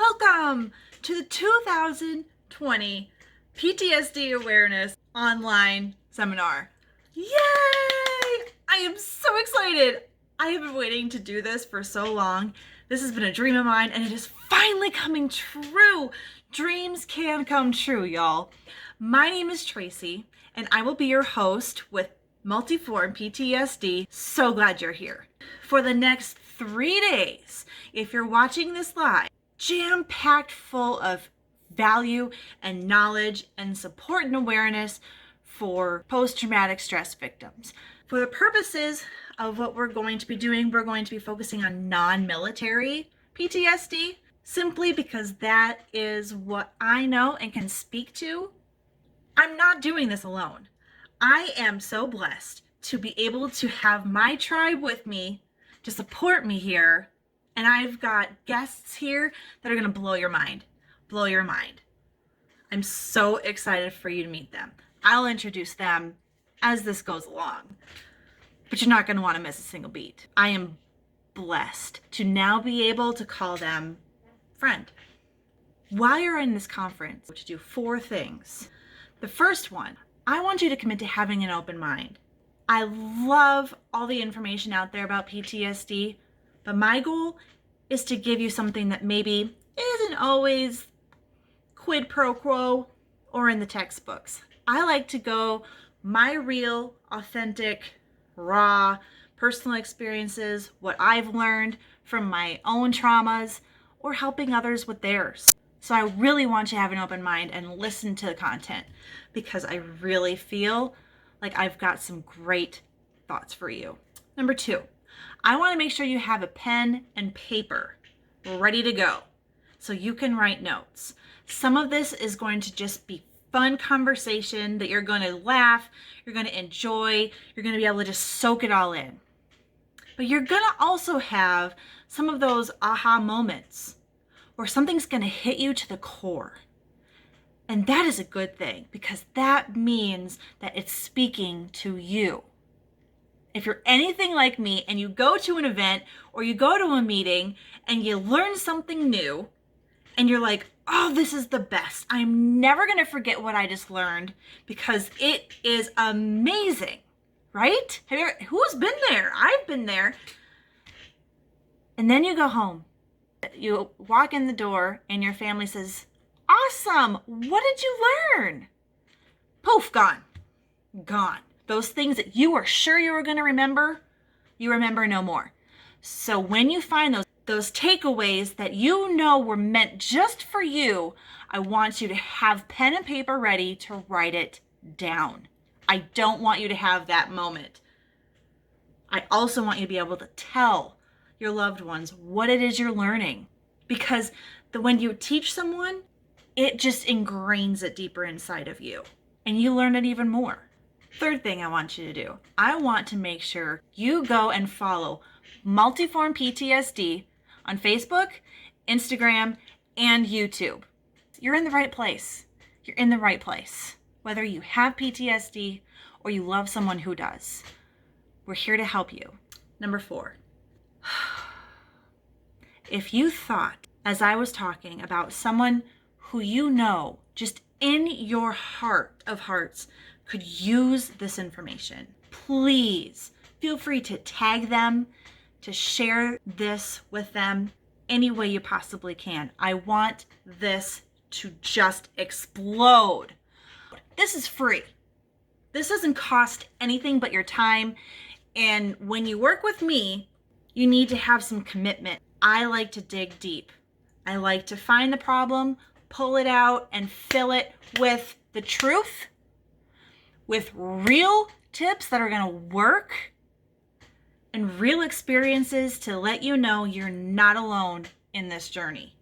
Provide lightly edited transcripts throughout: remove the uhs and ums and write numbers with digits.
Welcome to the 2020 PTSD Awareness Online Seminar. Yay! I am so excited. I have been waiting to do this for so long. This has been a dream of mine and it is finally coming true. Dreams can come true, y'all. My name is Tracy and I will be your host with MultiformPTSD. So glad you're here. For the next 3 days, if you're watching this live, jam-packed full of value and knowledge and support and awareness for post-traumatic stress victims. For the purposes of what we're going to be doing, we're going to be focusing on non-military PTSD, simply because that is what I know and can speak to. I'm not doing this alone. I am so blessed to be able to have my tribe with me to support me here. And I've got guests here that are going to blow your mind. Blow your mind. I'm so excited for you to meet them. I'll introduce them as this goes along. But you're not going to want to miss a single beat. I am blessed to now be able to call them friend. While you're in this conference, to do 4 things. The first one, I want you to commit to having an open mind. I love all the information out there about PTSD, but my goal is to give you something that maybe isn't always quid pro quo or in the textbooks. I like to go my real, authentic, raw, personal experiences, what I've learned from my own traumas, or helping others with theirs. So I really want you to have an open mind and listen to the content because I really feel like I've got some great thoughts for you. Number 2, I want to make sure you have a pen and paper ready to go so you can write notes. Some of this is going to just be fun conversation that you're going to laugh, you're going to enjoy, you're going to be able to just soak it all in. But you're going to also have some of those aha moments where something's going to hit you to the core. And that is a good thing because that means that it's speaking to you. If you're anything like me and you go to an event or you go to a meeting and you learn something new and you're like, oh, this is the best. I'm never going to forget what I just learned because it is amazing, right? Who's been there? I've been there. And then you go home. You walk in the door and your family says, awesome, what did you learn? Poof, gone. Gone. Those things that you were sure you were going to remember, you remember no more. So when you find those takeaways that you know were meant just for you, I want you to have pen and paper ready to write it down. I don't want you to have that moment. I also want you to be able to tell your loved ones what it is you're learning. Because when you teach someone, it just ingrains it deeper inside of you. And you learn it even more. Third thing I want you to do, I want to make sure you go and follow MultiformPTSD on Facebook, Instagram, and YouTube. You're in the right place. You're in the right place. Whether you have PTSD or you love someone who does. We're here to help you. Number 4. If you thought, as I was talking about someone who you know, just in your heart of hearts, could use this information, please feel free to tag them, to share this with them any way you possibly can. I want this to just explode. This is free. This doesn't cost anything but your time. And when you work with me, you need to have some commitment. I like to dig deep. I like to find the problem, pull it out, and fill it with the truth, with real tips that are going to work, and real experiences to let you know you're not alone in this journey.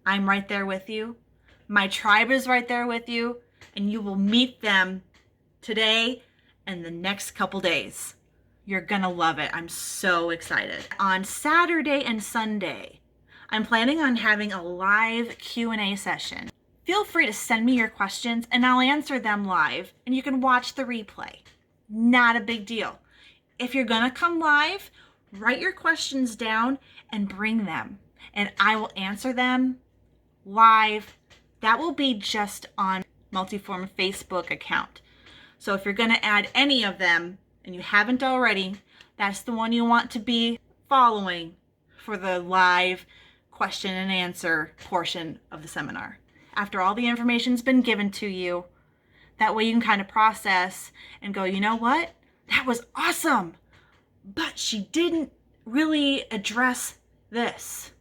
I'm right there with you. My tribe is right there with you, and you will meet them today and the next couple days. You're going to love it. I'm so excited. On Saturday and Sunday, I'm planning on having a live Q&A session. Feel free to send me your questions and I'll answer them live and you can watch the replay. Not a big deal. If you're gonna come live, write your questions down and bring them and I will answer them live. That will be just on Multiform Facebook account. So if you're going to add any of them and you haven't already, that's the one you want to be following for the live question and answer portion of the seminar. After all the information's been given to you, that way you can kind of process and go, you know what? That was awesome, but she didn't really address this.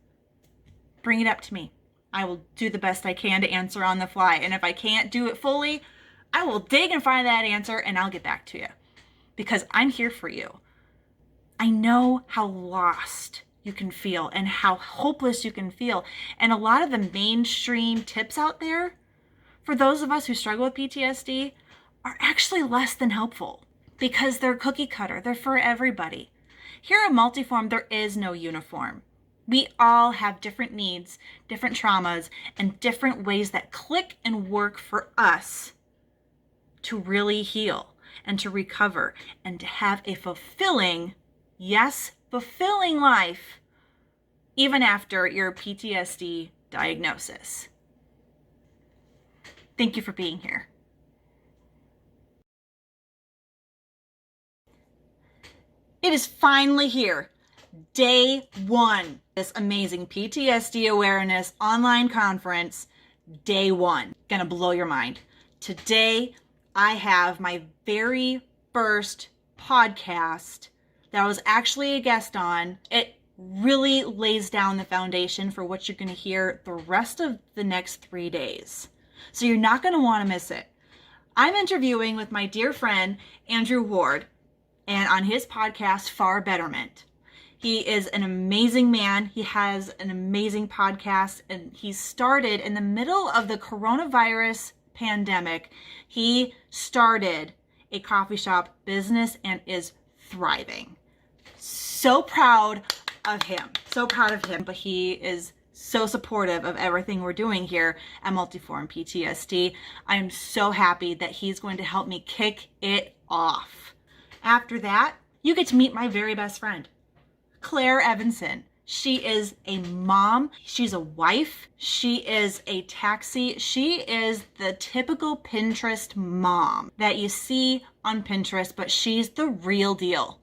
Bring it up to me. I will do the best I can to answer on the fly. And if I can't do it fully, I will dig and find that answer and I'll get back to you because I'm here for you. I know how lost you can feel and how hopeless you can feel. And a lot of the mainstream tips out there for those of us who struggle with PTSD are actually less than helpful because they're cookie cutter. They're for everybody. Here at Multiform, there is no uniform. We all have different needs, different traumas, and different ways that click and work for us to really heal and to recover and to have a fulfilling, yes, fulfilling life even after your PTSD diagnosis. Thank you for being here. It is finally here. Day 1. This amazing PTSD awareness online conference. Day 1. Gonna blow your mind. Today, I have my very first podcast that I was actually a guest on. It really lays down the foundation for what you're gonna hear the rest of the next 3 days. So you're not gonna wanna miss it. I'm interviewing with my dear friend, Andrew Ward, and on his podcast, Far Betterment. He is an amazing man. He has an amazing podcast, and he started in the middle of the coronavirus pandemic. He started a coffee shop business and is thriving. So proud of him. So proud of him. But he is so supportive of everything we're doing here at Multiform PTSD. I am so happy that he's going to help me kick it off. After that, you get to meet my very best friend, Claire Evanson. She is a mom. She's a wife. She is a taxi. She is the typical Pinterest mom that you see on Pinterest, but she's the real deal.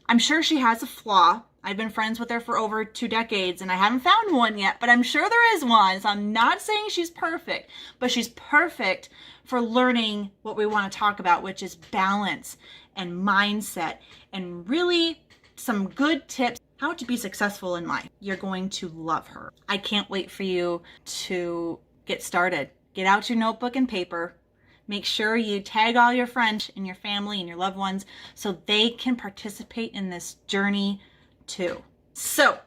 I'm sure she has a flaw. I've been friends with her for over 2 decades and I haven't found one yet, but I'm sure there is one. So I'm not saying she's perfect, but she's perfect for learning what we want to talk about, which is balance and mindset and really some good tips how to be successful in life. You're going to love her. I can't wait for you to get started. Get out your notebook and paper. Make sure you tag all your friends and your family and your loved ones so they can participate in this journey too. So,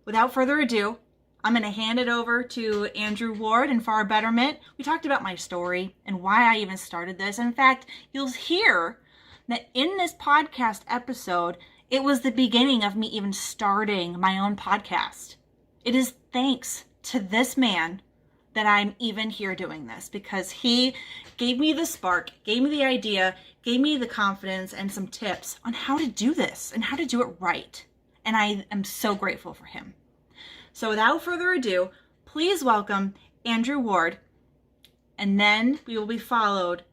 without further ado, I'm going to hand it over to Andrew Ward and Far Betterment. We talked about my story and why I even started this. In fact, you'll hear that in this podcast episode, it was the beginning of me even starting my own podcast. It is thanks to this man that I'm even here doing this because he gave me the spark, gave me the idea, gave me the confidence and some tips on how to do this and how to do it right. And I am so grateful for him. So without further ado, please welcome Andrew Ward, and then we will be followed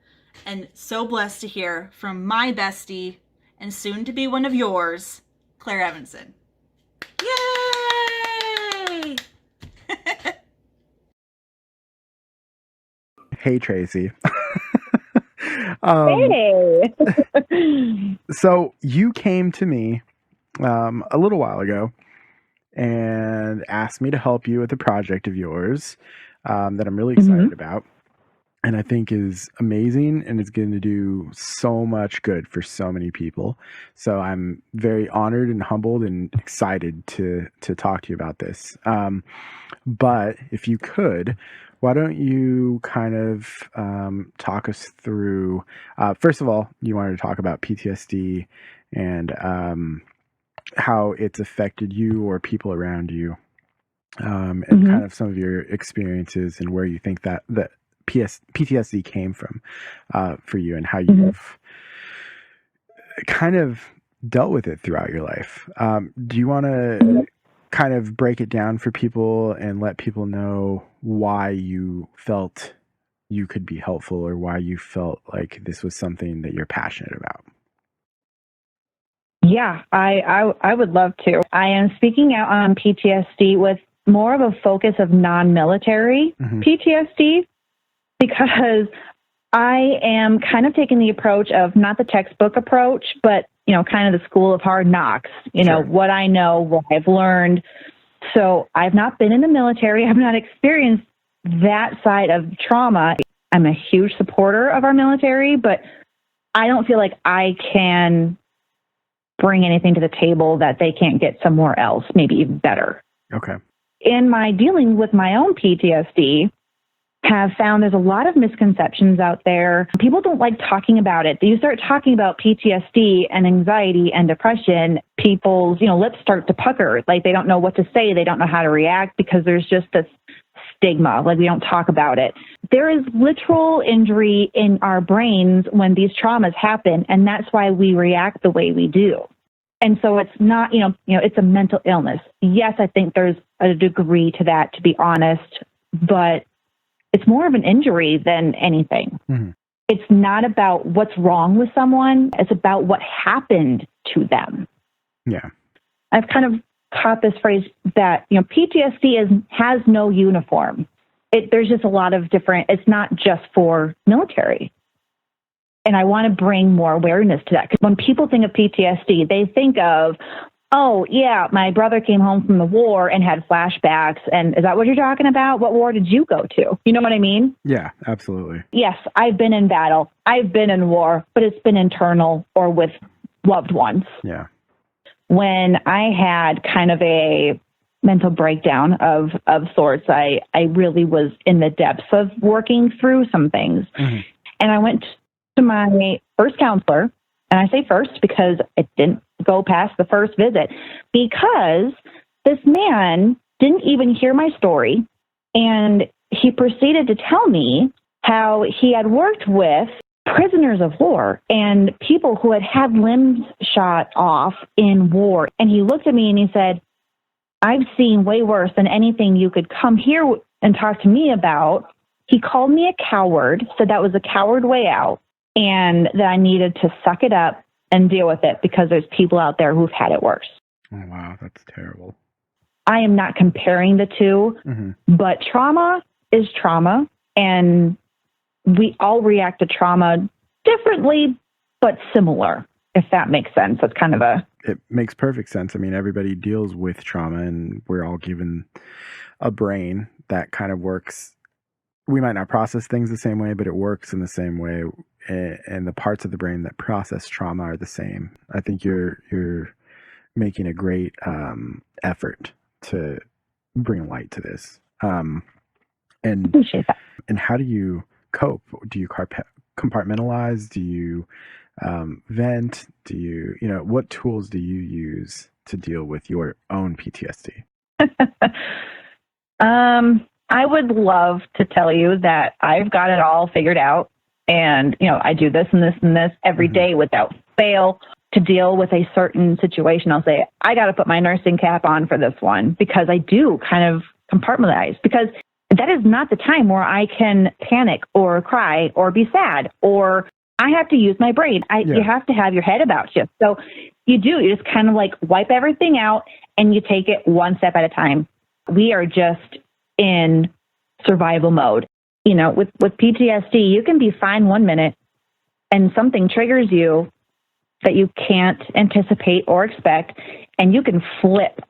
and so blessed to hear from my bestie and soon to be one of yours, Claire Evanson. Yay! Hey, Tracy. Hey. So you came to me a little while ago and asked me to help you with a project of yours that I'm really excited about and I think is amazing and is going to do so much good for so many people. So I'm very honored and humbled and excited to talk to you about this. But if you could, why don't you kind of talk us through, first of all, you wanted to talk about PTSD and how it's affected you or people around you, and kind of some of your experiences and where you think that PTSD came from for you and how you've kind of dealt with it throughout your life. Do you want to kind of break it down for people and let people know why you felt you could be helpful or why you felt like this was something that you're passionate about? Yeah, I would love to. I am speaking out on PTSD with more of a focus of non-military PTSD, because I am kind of taking the approach of not the textbook approach, but, kind of the school of hard knocks, what I know, what I've learned. So I've not been in the military. I've not experienced that side of trauma. I'm a huge supporter of our military, but I don't feel like I can bring anything to the table that they can't get somewhere else, maybe even better. Okay. In my dealing with my own PTSD, have found there's a lot of misconceptions out there. People don't like talking about it. You start talking about PTSD and anxiety and depression, people's, lips start to pucker. Like they don't know what to say. They don't know how to react because there's just this stigma. Like we don't talk about it. There is literal injury in our brains when these traumas happen, and that's why we react the way we do. And so it's not, it's a mental illness. Yes, I think there's a degree to that, to be honest, but it's more of an injury than anything. It's not about what's wrong with someone. It's about what happened to them. Yeah. I've kind of caught this phrase that, PTSD has no uniform. There's just a lot of different, it's not just for military. And I want to bring more awareness to that. Because when people think of PTSD, they think of, oh, yeah, my brother came home from the war and had flashbacks. And is that what you're talking about? What war did you go to? You know what I mean? Yeah, absolutely. Yes, I've been in battle. I've been in war, but it's been internal or with loved ones. Yeah. When I had kind of a mental breakdown of sorts, I really was in the depths of working through some things. And I went to my first counselor, and I say first because it didn't go past the first visit, because this man didn't even hear my story, and he proceeded to tell me how he had worked with prisoners of war and people who had had limbs shot off in war. And he looked at me and he said, I've seen way worse than anything you could come here and talk to me about. He called me a coward, said that was a coward way out, and that I needed to suck it up and deal with it because there's people out there who've had it worse. Oh, wow. That's terrible. I am not comparing the two, but trauma is trauma, and we all react to trauma differently, but similar, if that makes sense. It's kind of It makes perfect sense. I mean, everybody deals with trauma, and we're all given a brain that kind of works. We might not process things the same way, but it works in the same way. And the parts of the brain that process trauma are the same. I think you're making a great effort to bring light to this. And appreciate that. And how do you cope? Do you compartmentalize? Do you vent? Do you, what tools do you use to deal with your own PTSD? I would love to tell you that I've got it all figured out. And, I do this and this and this every day without fail to deal with a certain situation. I'll say, I got to put my nursing cap on for this one, because I do kind of compartmentalize, because that is not the time where I can panic or cry or be sad, or I have to use my brain. You have to have your head about you. So you just kind of like wipe everything out and you take it one step at a time. We are just in survival mode. With PTSD, you can be fine 1 minute and something triggers you that you can't anticipate or expect, and you can flip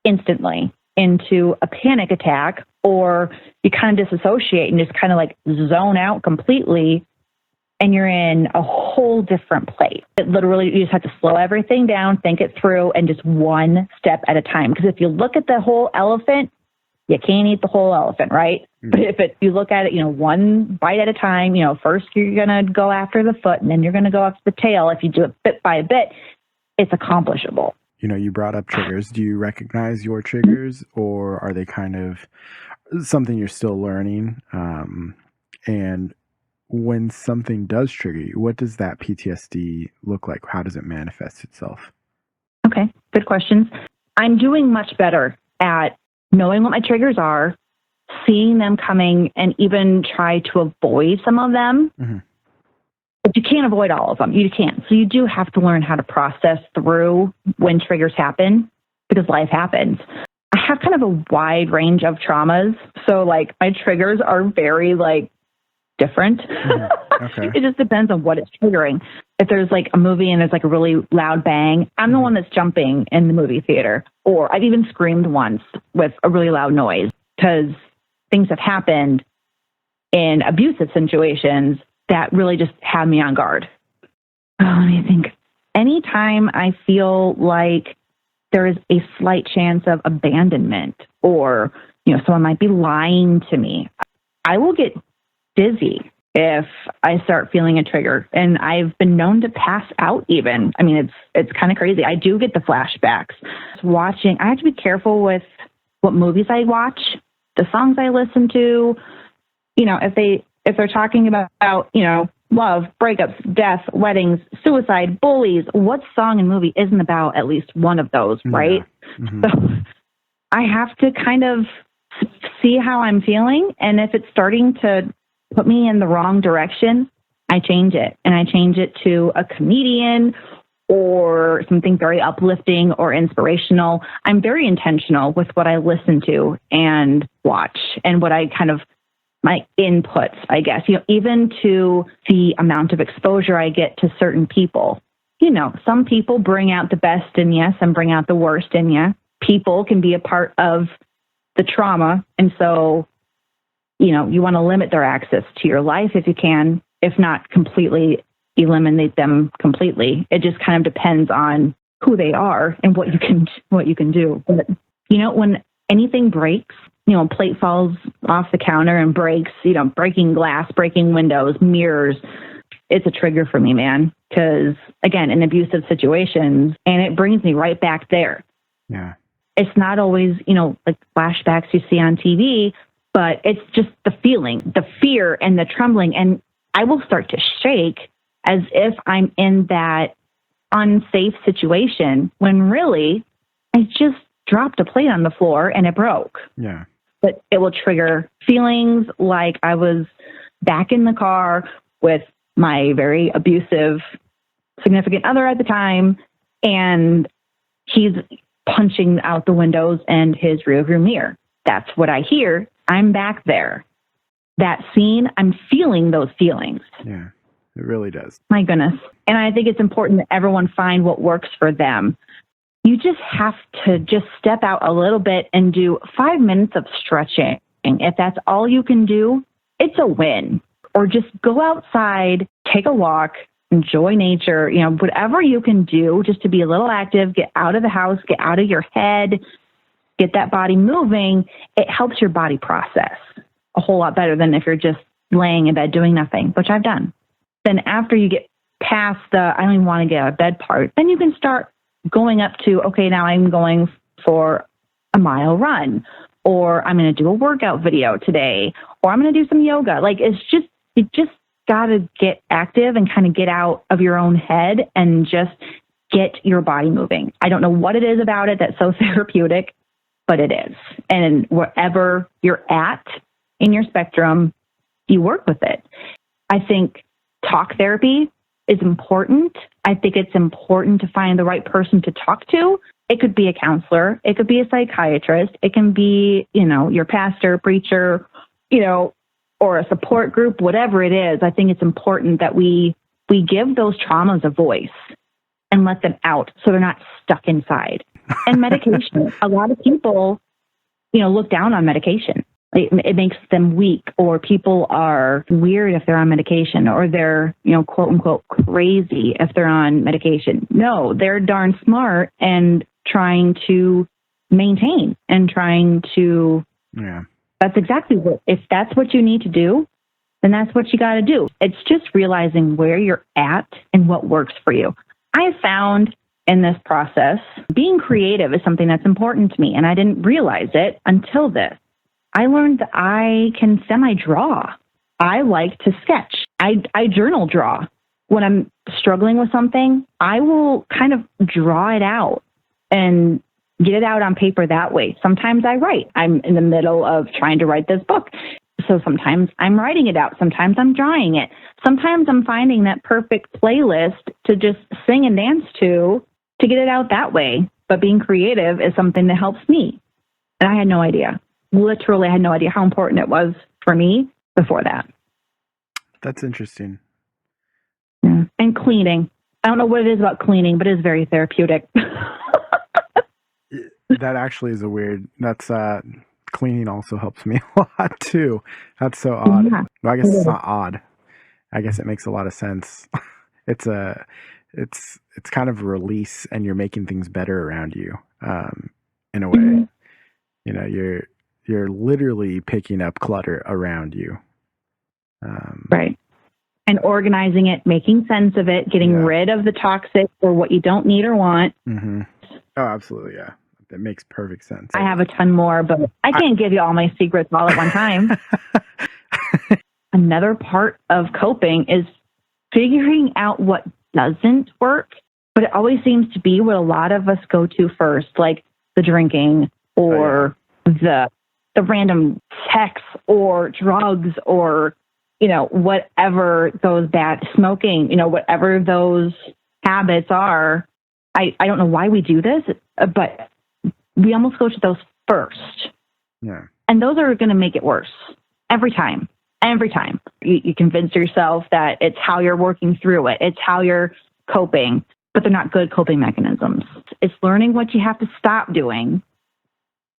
instantly into a panic attack, or you kind of disassociate and just kind of like zone out completely, and you're in a whole different place. It literally, you just have to slow everything down, think it through, and just one step at a time. Because if you look at the whole elephant, you can't eat the whole elephant, right? But if you look at it, one bite at a time, first you're going to go after the foot, and then you're going to go after the tail. If you do it bit by bit, it's accomplishable. You brought up triggers. Do you recognize your triggers, or are they kind of something you're still learning? And when something does trigger you, what does that PTSD look like? How does it manifest itself? Okay, good questions. I'm doing much better at knowing what my triggers are, seeing them coming, and even try to avoid some of them. Mm-hmm. But you can't avoid all of them. You can't. So you do have to learn how to process through when triggers happen, because life happens. I have kind of a wide range of traumas. So like my triggers are very like different. Mm-hmm. Okay. It just depends on what it's triggering. If there's like a movie and there's like a really loud bang, I'm the one that's jumping in the movie theater. Or I've even screamed once with a really loud noise, because things have happened in abusive situations that really just had me on guard. Let me think. Anytime I feel like there is a slight chance of abandonment, or, someone might be lying to me, I will get dizzy if I start feeling a trigger. And I've been known to pass out even. I mean, it's kind of crazy. I do get the flashbacks. I have to be careful with what movies I watch, the songs I listen to. If they're talking about, love, breakups, death, weddings, suicide, bullies, what song and movie isn't about at least one of those, right? Mm-hmm. So I have to kind of see how I'm feeling. And if it's starting to put me in the wrong direction, I change it. And I change it to a comedian or something very uplifting or inspirational. I'm very intentional with what I listen to and watch, and what I kind of, my inputs, I guess, even to the amount of exposure I get to certain people. Some people bring out the best in you, some bring out the worst in you. People can be a part of the trauma. And so, you want to limit their access to your life if you can, if not completely eliminate them completely. It just kind of depends on who they are and what you can do. But, when anything breaks, a plate falls off the counter and breaks, breaking glass, breaking windows, mirrors, it's a trigger for me, man. Because again, in abusive situations, and it brings me right back there. Yeah. It's not always, like flashbacks you see on TV, but it's just the feeling, the fear and the trembling. And I will start to shake as if I'm in that unsafe situation, when really I just dropped a plate on the floor and it broke. Yeah. But it will trigger feelings like I was back in the car with my very abusive significant other at the time, and he's punching out the windows and his rearview mirror. That's what I hear. I'm back there. That scene, I'm feeling those feelings. Yeah, it really does. My goodness. And I think it's important that everyone find what works for them. You just have to just step out a little bit and do 5 minutes of stretching. If that's all you can do, it's a win. Or just go outside, take a walk, enjoy nature, whatever you can do just to be a little active, get out of the house, get out of your head, get that body moving. It helps your body process a whole lot better than if you're just laying in bed doing nothing, which I've done. Then after you get past the I don't even want to get out of bed part, then you can start going up to, okay, now I'm going for a mile run, or I'm going to do a workout video today, or I'm going to do some yoga. Like, you just got to get active and kind of get out of your own head and just get your body moving. I don't know what it is about it that's so therapeutic, but it is. And wherever you're at in your spectrum, you work with it. I think talk therapy is important. I think it's important to find the right person to talk to. It could be a counselor. It could be a psychiatrist. It can be, your pastor, preacher, or a support group, whatever it is. I think it's important that we give those traumas a voice and let them out so they're not stuck inside. And medication. A lot of people, look down on medication. It makes them weak, or people are weird if they're on medication, or they're, quote unquote, crazy if they're on medication. No, they're darn smart and trying to maintain and trying to. Yeah. That's exactly if that's what you need to do, then that's what you got to do. It's just realizing where you're at and what works for you. I found in this process, being creative is something that's important to me, and I didn't realize it until this. I learned that I can semi-draw. I like to sketch. I journal draw. When I'm struggling with something, I will kind of draw it out and get it out on paper that way. Sometimes I write. I'm in the middle of trying to write this book. So sometimes I'm writing it out. Sometimes I'm drawing it. Sometimes I'm finding that perfect playlist to just sing and dance to get it out that way. But being creative is something that helps me. And I had no idea. Literally, I had no idea how important it was for me before that. That's interesting. Yeah. And cleaning. I don't know what it is about cleaning, but it is very therapeutic. That actually is that's cleaning also helps me a lot too. That's so odd. Yeah. Well, I guess it's not odd. I guess it makes a lot of sense. It's kind of a release, and you're making things better around you, in a way. Mm-hmm. You know, you're literally picking up clutter around you. Right. And organizing it, making sense of it, getting rid of the toxic or what you don't need or want. Mm-hmm. Oh, absolutely. Yeah. That makes perfect sense. I have a ton more, but I can't give you all my secrets all at one time. Another part of coping is figuring out what doesn't work, but it always seems to be what a lot of us go to first, like the drinking or the random sex or drugs or, whatever those bad smoking, whatever those habits are. I don't know why we do this, but we almost go to those first. Yeah. And those are going to make it worse every time. Every time. You convince yourself that it's how you're working through it. It's how you're coping, but they're not good coping mechanisms. It's learning what you have to stop doing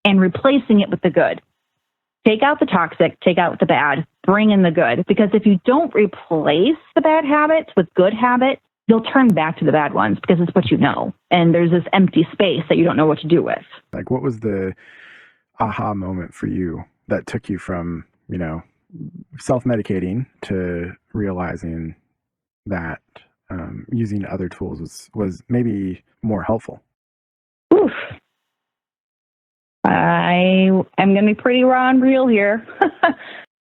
and replacing it with the good. Take out the toxic, take out the bad, bring in the good. Because if you don't replace the bad habits with good habits, you'll turn back to the bad ones because it's what you know. And there's this empty space that you don't know what to do with. Like, what was the aha moment for you that took you from, self-medicating to realizing that using other tools was maybe more helpful? Oof. I am going to be pretty raw and real here.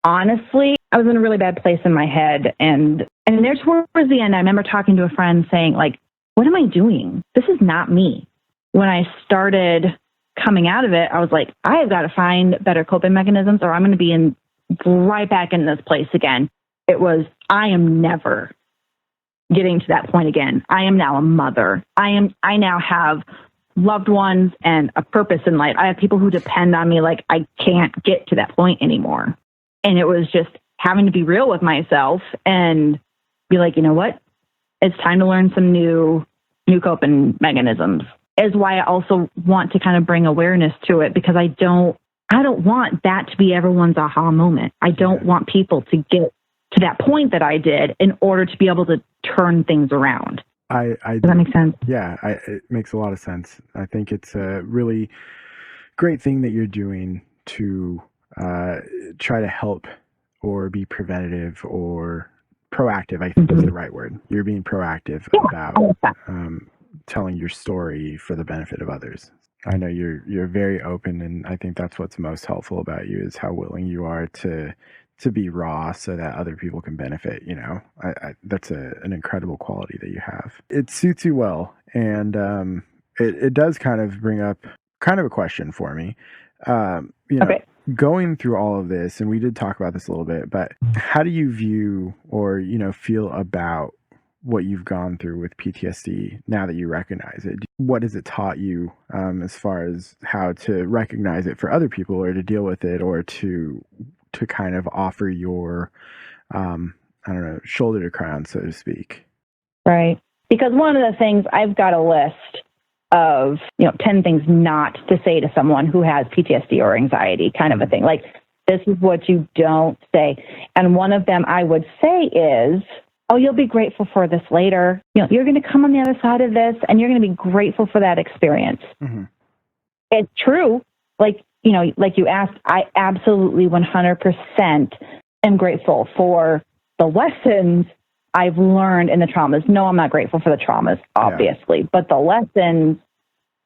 Honestly, I was in a really bad place in my head. And there's towards the end, I remember talking to a friend saying, like, what am I doing? This is not me. When I started coming out of it, I was like, I have got to find better coping mechanisms or I'm going to be right back in this place again. It was, I am never getting to that point again. I am now a mother. I now have loved ones and a purpose in life. I have people who depend on me. Like, I can't get to that point anymore. And it was just having to be real with myself and be like, you know what? It's time to learn some new coping mechanisms. Is why I also want to kind of bring awareness to it, because I don't want that to be everyone's aha moment. I don't want people to get to that point that I did in order to be able to turn things around. Does that make sense? Yeah, it makes a lot of sense. I think it's a really great thing that you're doing to try to help or be preventative or proactive, I think is the right word. You're being proactive about telling your story for the benefit of others. I know you're very open, and I think that's what's most helpful about you is how willing you are to be raw so that other people can benefit. That's an incredible quality that you have. It suits you well, and it does kind of bring up kind of a question for me. Okay. Going through all of this, and we did talk about this a little bit, but how do you view or feel about what you've gone through with PTSD now that you recognize it? What has it taught you as far as how to recognize it for other people or to deal with it or to kind of offer your, shoulder to cry on, so to speak? Right. Because one of the things, I've got a list of, 10 things not to say to someone who has PTSD or anxiety, kind of a thing. Like, this is what you don't say. And one of them I would say is, oh, you'll be grateful for this later. You're going to come on the other side of this and you're going to be grateful for that experience. Mm-hmm. It's true. Like you asked, I absolutely 100% am grateful for the lessons I've learned in the traumas. No, I'm not grateful for the traumas, obviously, but the lessons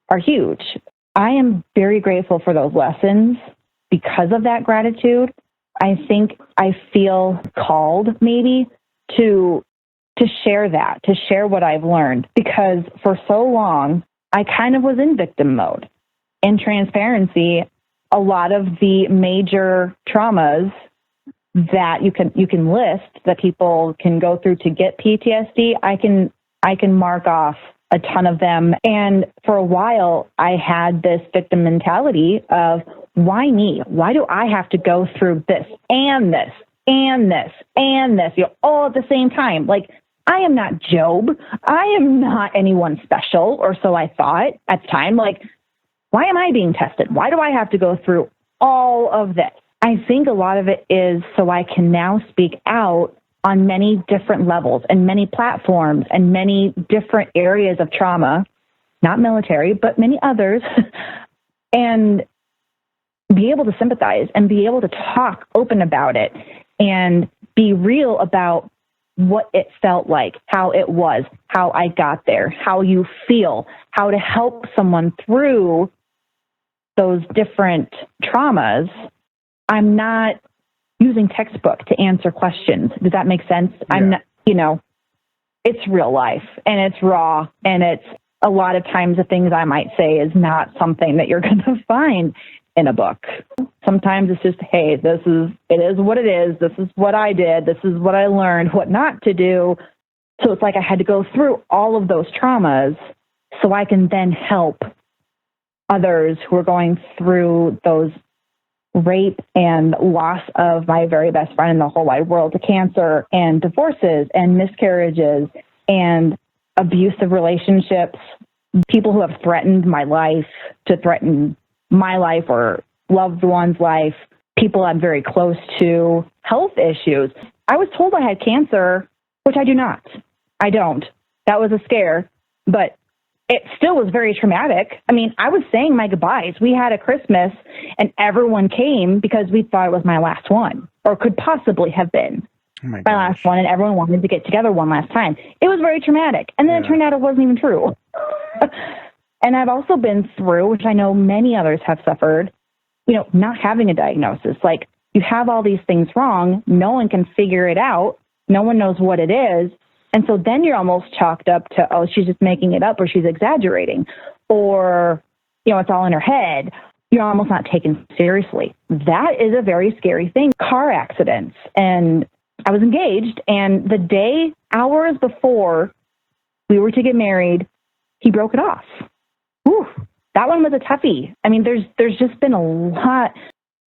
are huge. I am very grateful for those lessons because of that gratitude. I think I feel called maybe to share that, to share what I've learned, because for so long, I kind of was in victim mode. in transparency, a lot of the major traumas that you can list that people can go through to get PTSD, I can mark off a ton of them. And for a while, I had this victim mentality of, why me? Why do I have to go through this and this and this and this, all at the same time? Like, I am not Job. I am not anyone special, or so I thought at the time. Like, why am I being tested? Why do I have to go through all of this? I think a lot of it is so I can now speak out on many different levels and many platforms and many different areas of trauma, not military, but many others, and be able to sympathize and be able to talk open about it and be real about what it felt like, how it was, how I got there, how you feel, how to help someone through those different traumas. I'm not using textbook to answer questions. Does that make sense? Yeah. I'm not, it's real life and it's raw, and it's a lot of times the things I might say is not something that you're going to find in a book. Sometimes it's just, hey, it is what it is. This is what I did. This is what I learned, what not to do. So it's like I had to go through all of those traumas so I can then help others who are going through those rape and loss of my very best friend in the whole wide world to cancer and divorces and miscarriages and abusive relationships, people who have threatened my life, to threaten my life or loved one's life, people I'm very close to, health issues. I was told I had cancer, which I do not. I don't. That was a scare, but it still was very traumatic. I mean, I was saying my goodbyes. We had a Christmas and everyone came because we thought it was my last one, or could possibly have been my last one, and everyone wanted to get together one last time. It was very traumatic. And then it turned out it wasn't even true. And I've also been through, which I know many others have suffered, not having a diagnosis. Like, you have all these things wrong. No one can figure it out. No one knows what it is. And so then you're almost chalked up to, oh, she's just making it up, or she's exaggerating, or, it's all in her head. You're almost not taken seriously. That is a very scary thing. Car accidents. And I was engaged, and the day, hours before we were to get married, he broke it off. Whew, that one was a toughie. I mean, there's just been a lot.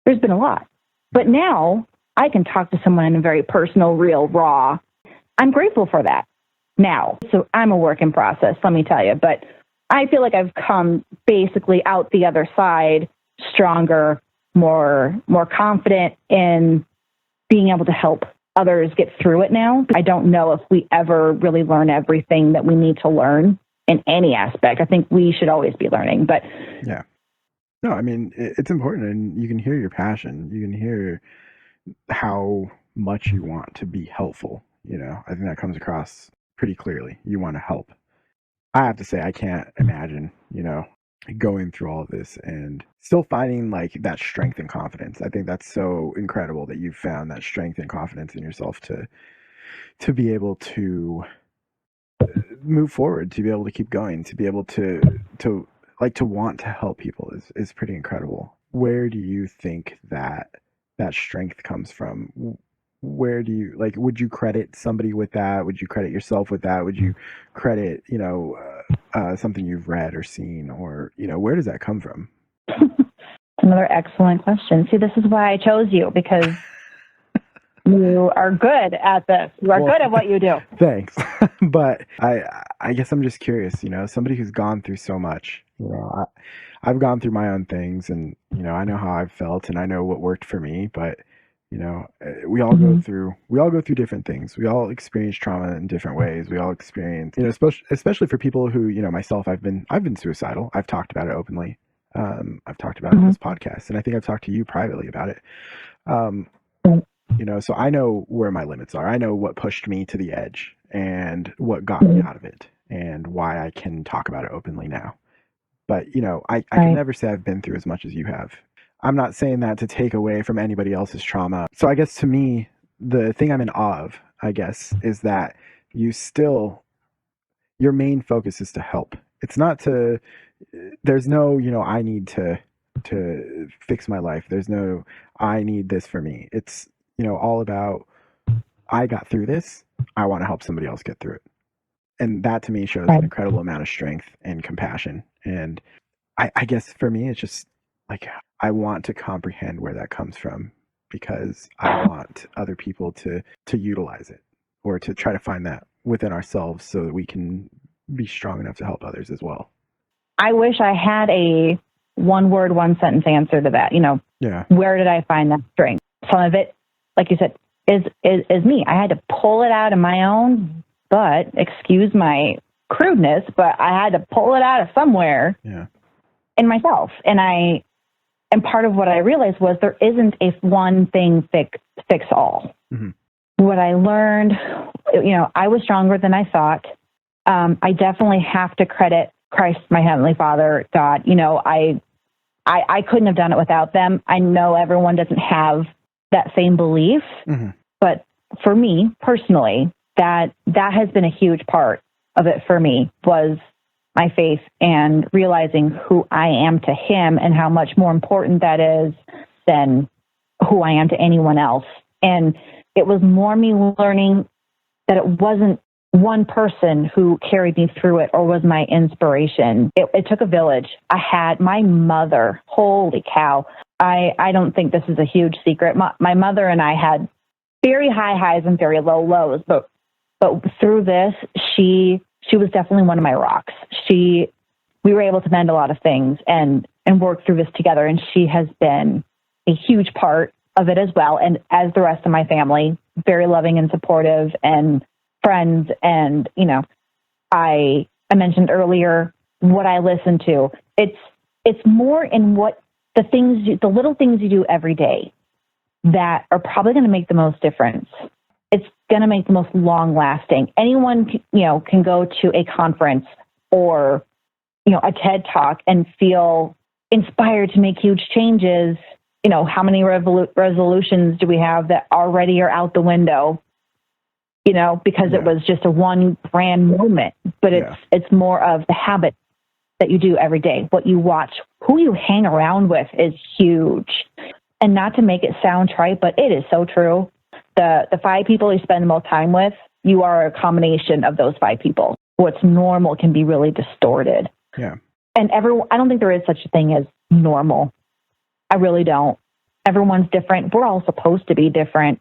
There's been a lot. But now I can talk to someone in a very personal, real, raw. I'm grateful for that now. So I'm a work in process, let me tell you. But I feel like I've come basically out the other side stronger, more confident in being able to help others get through it now. I don't know if we ever really learn everything that we need to learn in any aspect. I think we should always be learning, but yeah. No, I mean, it's important, and you can hear your passion. You can hear how much you want to be helpful. I think that comes across pretty clearly. You want to help. I have to say, I can't imagine, going through all of this and still finding like that strength and confidence. I think that's so incredible that you've found that strength and confidence in yourself to be able to move forward, to be able to keep going, to be able to want to help people is pretty incredible. Where do you think that strength comes from? Where do you, would you credit somebody with that? Would you credit yourself with that? Would you credit, something you've read or seen, or, where does that come from? Another excellent question. See, this is why I chose you, because you are good at this. You are good at what you do. Thanks. But I guess I'm just curious, somebody who's gone through so much, I've gone through my own things, and, I know how I've felt, and I know what worked for me, but we all go through different things. We all experience trauma in different ways. We all experience, especially for people who, myself, I've been suicidal. I've talked about it openly. I've talked about it on this podcast, and I think I've talked to you privately about it. So I know where my limits are. I know what pushed me to the edge and what got me out of it, and why I can talk about it openly now. But, I can never say I've been through as much as you have. I'm not saying that to take away from anybody else's trauma. So I guess to me, the thing I'm in awe of, I guess, is that your main focus is to help. It's not to, there's no, I need to fix my life. There's no, I need this for me. It's, all about, I got through this. I want to help somebody else get through it. And that to me shows an incredible amount of strength and compassion. And I guess for me, it's just like, I want to comprehend where that comes from, because I want other people to utilize it, or to try to find that within ourselves so that we can be strong enough to help others as well. I wish I had a one word, one sentence answer to that. Yeah. Where did I find that strength? Some of it, like you said, is me. I had to pull it out of my own butt, excuse my crudeness, but I had to pull it out of somewhere in myself. And part of what I realized was there isn't a one thing fix all. Mm-hmm. What I learned, I was stronger than I thought. I definitely have to credit Christ, my Heavenly Father, God. I couldn't have done it without them. I know everyone doesn't have that same belief, but for me personally, that has been a huge part of it for me, was my faith and realizing who I am to Him and how much more important that is than who I am to anyone else. And it was more me learning that it wasn't one person who carried me through it or was my inspiration. It took a village. I had my mother. Holy cow. I don't think this is a huge secret. My mother and I had very high highs and very low lows, but through this, she was definitely one of my rocks. We were able to mend a lot of things and work through this together. And she has been a huge part of it as well. And as the rest of my family, very loving and supportive and friends. And, I mentioned earlier what I listen to. It's more in what the little things you do every day that are probably going to make the most difference. It's going to make the most long lasting. Anyone, can go to a conference or, a TED Talk and feel inspired to make huge changes. How many resolutions do we have that already are out the window? Because it was just a one grand moment, but it's more of the habit that you do every day. What you watch, who you hang around with is huge. And not to make it sound trite, but it is so true. The 5 people you spend the most time with, you are a combination of those 5 people. What's normal can be really distorted. Yeah. And I don't think there is such a thing as normal. I really don't. Everyone's different. We're all supposed to be different.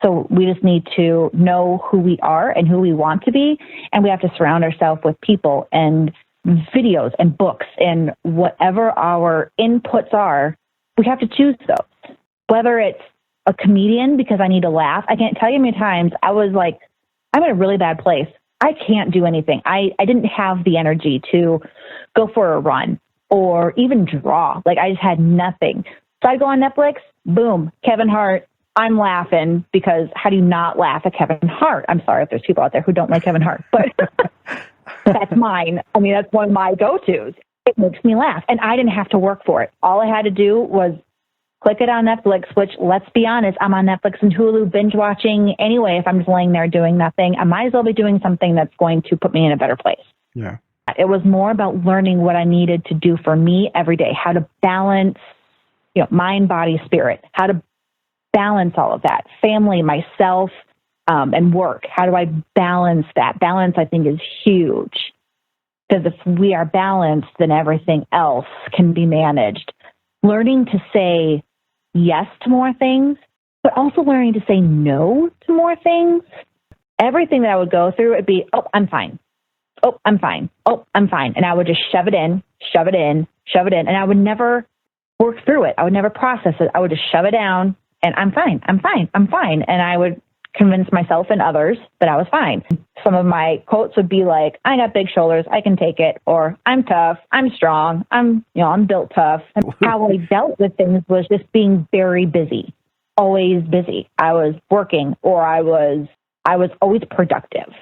So we just need to know who we are and who we want to be. And we have to surround ourselves with people and videos and books and whatever our inputs are, we have to choose those. Whether it's a comedian because I need to laugh. I can't tell you how many times I was like, I'm in a really bad place. I can't do anything. I didn't have the energy to go for a run or even draw. Like I just had nothing. So I'd go on Netflix, boom, Kevin Hart. I'm laughing because how do you not laugh at Kevin Hart? I'm sorry if there's people out there who don't like Kevin Hart, but that's mine. I mean, that's one of my go-tos. It makes me laugh. And I didn't have to work for it. All I had to do was click it on Netflix, which, let's be honest, I'm on Netflix and Hulu binge watching anyway. If I'm just laying there doing nothing, I might as well be doing something that's going to put me in a better place. Yeah. It was more about learning what I needed to do for me every day, how to balance, mind, body, spirit, how to balance all of that, family, myself, and work. How do I balance that? Balance, I think, is huge. Because if we are balanced, then everything else can be managed. Learning to say yes to more things, but also learning to say no to more things. Everything that I would go through, it'd be, oh, I'm fine. Oh, I'm fine. Oh, I'm fine. And I would just shove it in. And I would never work through it. I would never process it. I would just shove it down and I'm fine. And I would convince myself and others that I was fine. Some of my quotes would be like, I got big shoulders, I can take it, or I'm tough, I'm strong, I'm built tough. And how I dealt with things was just being very busy, always busy. I was working, or I was always productive.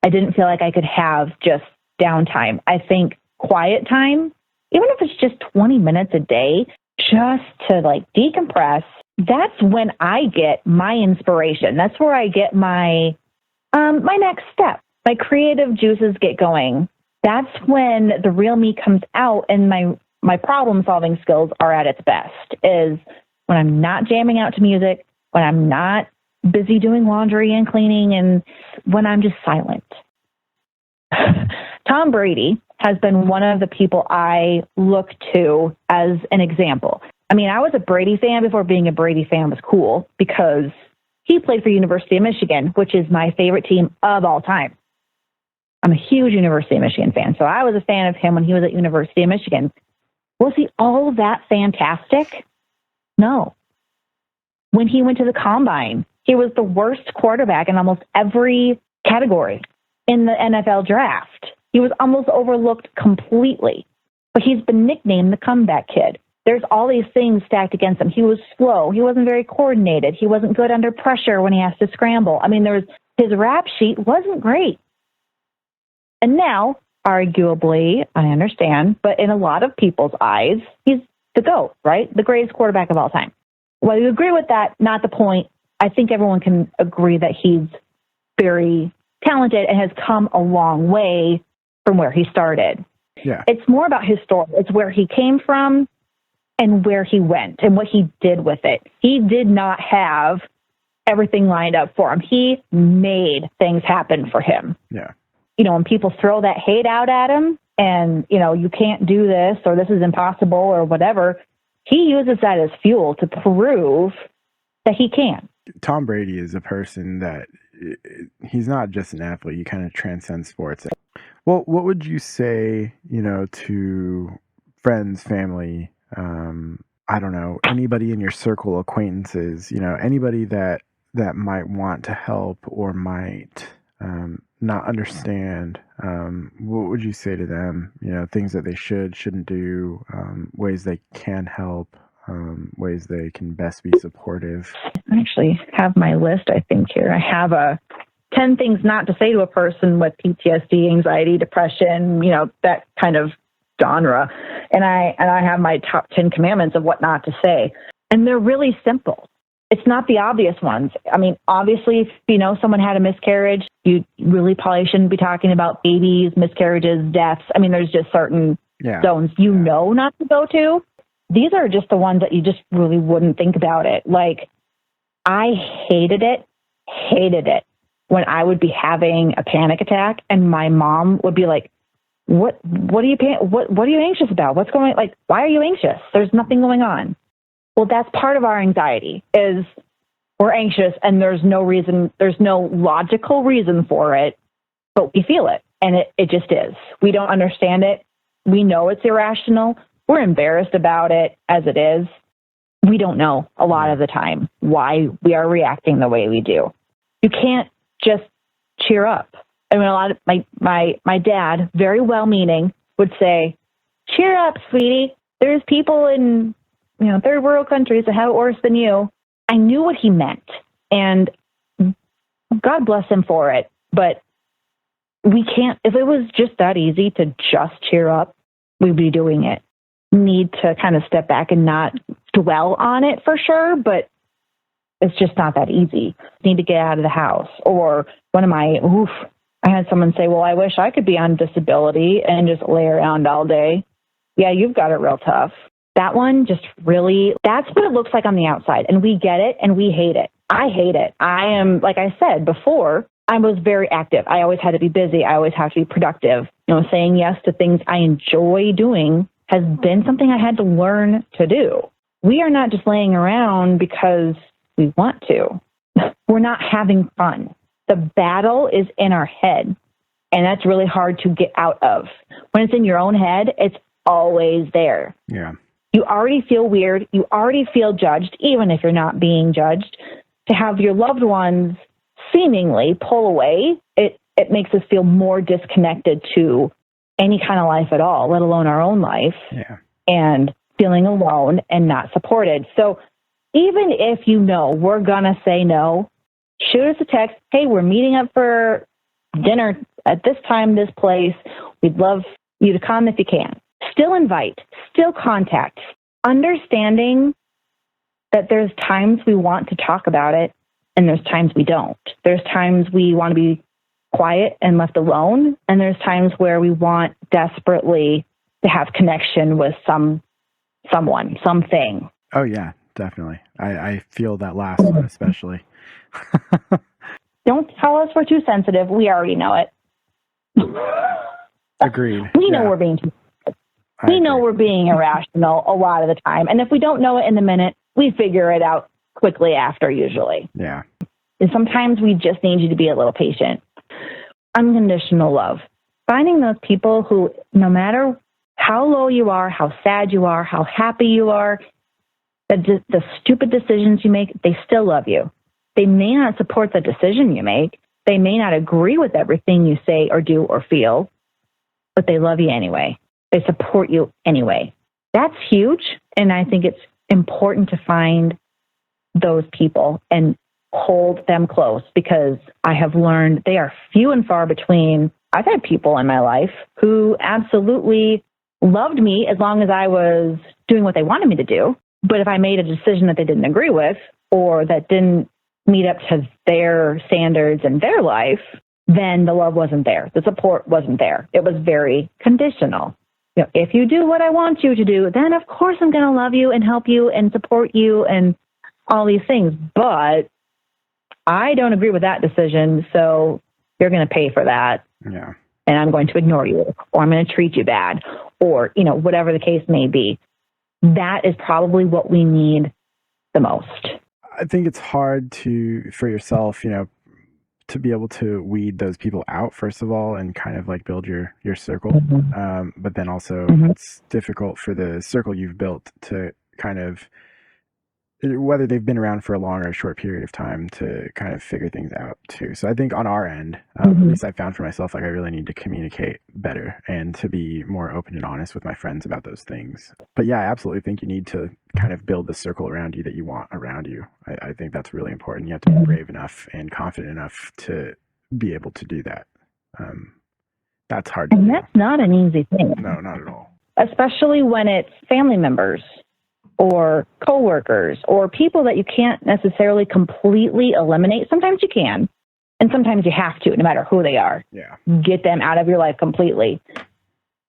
I didn't feel like I could have just downtime. I think quiet time, even if it's just 20 minutes a day, just to like decompress, that's when I get my inspiration. That's where I get my next step. My creative juices get going. That's when the real me comes out, and my problem solving skills are at its best, is when I'm not jamming out to music, when I'm not busy doing laundry and cleaning, and when I'm just silent. Tom Brady has been one of the people I look to as an example. I mean, I was a Brady fan before being a Brady fan was cool, because he played for University of Michigan, which is my favorite team of all time. I'm a huge University of Michigan fan, so I was a fan of him when he was at University of Michigan. Was he all that fantastic? No. When he went to the combine, he was the worst quarterback in almost every category in the NFL draft. He was almost overlooked completely, but he's been nicknamed the comeback kid. There's all these things stacked against him. He was slow. He wasn't very coordinated. He wasn't good under pressure when he has to scramble. I mean, his rap sheet wasn't great. And now, arguably, I understand, but in a lot of people's eyes, he's the GOAT, right? The greatest quarterback of all time. Whether you agree with that, not the point. I think everyone can agree that he's very talented and has come a long way from where he started. Yeah. It's more about his story. It's where he came from and where he went and what he did with it. He did not have everything lined up for him. He made things happen for him. Yeah. You know, when people throw that hate out at him and, you know, you can't do this or this is impossible or whatever, he uses that as fuel to prove that he can. Tom Brady is a person that he's not just an athlete. He kind of transcends sports. Well, what would you say, you know, to friends, family, I don't know, anybody in your circle, acquaintances, you know, anybody that might want to help or might not understand, what would you say to them? You know, things that they shouldn't do, ways they can help, ways they can best be supportive. I actually have my list, I think, here. I have 10 things not to say to a person with PTSD, anxiety, depression, you know, that kind of genre. And I have my top 10 commandments of what not to say. And they're really simple. It's not the obvious ones. I mean, obviously, if you know someone had a miscarriage, you really probably shouldn't be talking about babies, miscarriages, deaths. I mean, there's just certain zones you know not to go to. These are just the ones that you just really wouldn't think about it. Like, I hated it when I would be having a panic attack and my mom would be like, what are you anxious about? What's going on? Like, why are you anxious? There's nothing going on. Well, that's part of our anxiety, is we're anxious and there's no logical reason for it, but we feel it and it just is. We don't understand it. We know it's irrational. We're embarrassed about it as it is. We don't know a lot of the time why we are reacting the way we do. You can't just cheer up. I mean, a lot of my dad, very well-meaning, would say, "Cheer up, sweetie. There's people in, you know, third world countries that have it worse than you." I knew what he meant, and God bless him for it. But we can't. If it was just that easy to just cheer up, we'd be doing it. Need to kind of step back and not dwell on it for sure, but it's just not that easy. Need to get out of the house. Or I had someone say, "Well, I wish I could be on disability and just lay around all day." Yeah, you've got it real tough. That one just really, that's what it looks like on the outside. And we get it and we hate it. I hate it. I am, like I said before, I was very active. I always had to be busy. I always have to be productive. You know, saying yes to things I enjoy doing has been something I had to learn to do. We are not just laying around because we want to. We're not having fun. The battle is in our head, and that's really hard to get out of. When it's in your own head, it's always there. Yeah. You already feel weird. You already feel judged, even if you're not being judged. To have your loved ones seemingly pull away, it makes us feel more disconnected to any kind of life at all, let alone our own life. Yeah. And feeling alone and not supported. So even if you know we're going to say no, shoot us a text. Hey, we're meeting up for dinner at this time, this place. We'd love you to come if you can. Still invite, still contact, understanding that there's times we want to talk about it and there's times we don't. There's times we want to be quiet and left alone. And there's times where we want desperately to have connection with someone, something. Oh yeah, definitely. I feel that last one especially. Don't tell us we're too sensitive. We already know it. Agreed. We know we're being too sensitive. We know we're being irrational a lot of the time. And if we don't know it in the minute, we figure it out quickly after, usually. Yeah. And sometimes we just need you to be a little patient. Unconditional love. Finding those people who, no matter how low you are, how sad you are, how happy you are, the stupid decisions you make, they still love you. They may not support the decision you make. They may not agree with everything you say or do or feel, but they love you anyway. They support you anyway. That's huge. And I think it's important to find those people and hold them close, because I have learned they are few and far between. I've had people in my life who absolutely loved me as long as I was doing what they wanted me to do. But if I made a decision that they didn't agree with, or that didn't meet up to their standards in their life, then the love wasn't there. The support wasn't there. It was very conditional. You know, if you do what I want you to do, then of course I'm going to love you and help you and support you and all these things. But I don't agree with that decision, so you're going to pay for that. Yeah. And I'm going to ignore you, or I'm going to treat you bad, or, you know, whatever the case may be. That is probably what we need the most. I think it's hard for yourself, you know, to be able to weed those people out, first of all, and kind of like build your circle. Mm-hmm. But then also Mm-hmm. it's difficult for the circle you've built to kind of, whether they've been around for a long or a short period of time, to kind of figure things out too. So I think on our end, at least I found for myself, like I really need to communicate better and to be more open and honest with my friends about those things. But yeah, I absolutely think you need to kind of build the circle around you that you want around you. I think that's really important. You have to be brave enough and confident enough to be able to do that. That's hard to do. And that's not an easy thing. No, not at all. Especially when it's family members or coworkers or people that you can't necessarily completely eliminate. Sometimes you can, and sometimes you have to, no matter who they are. Yeah. Get them out of your life completely.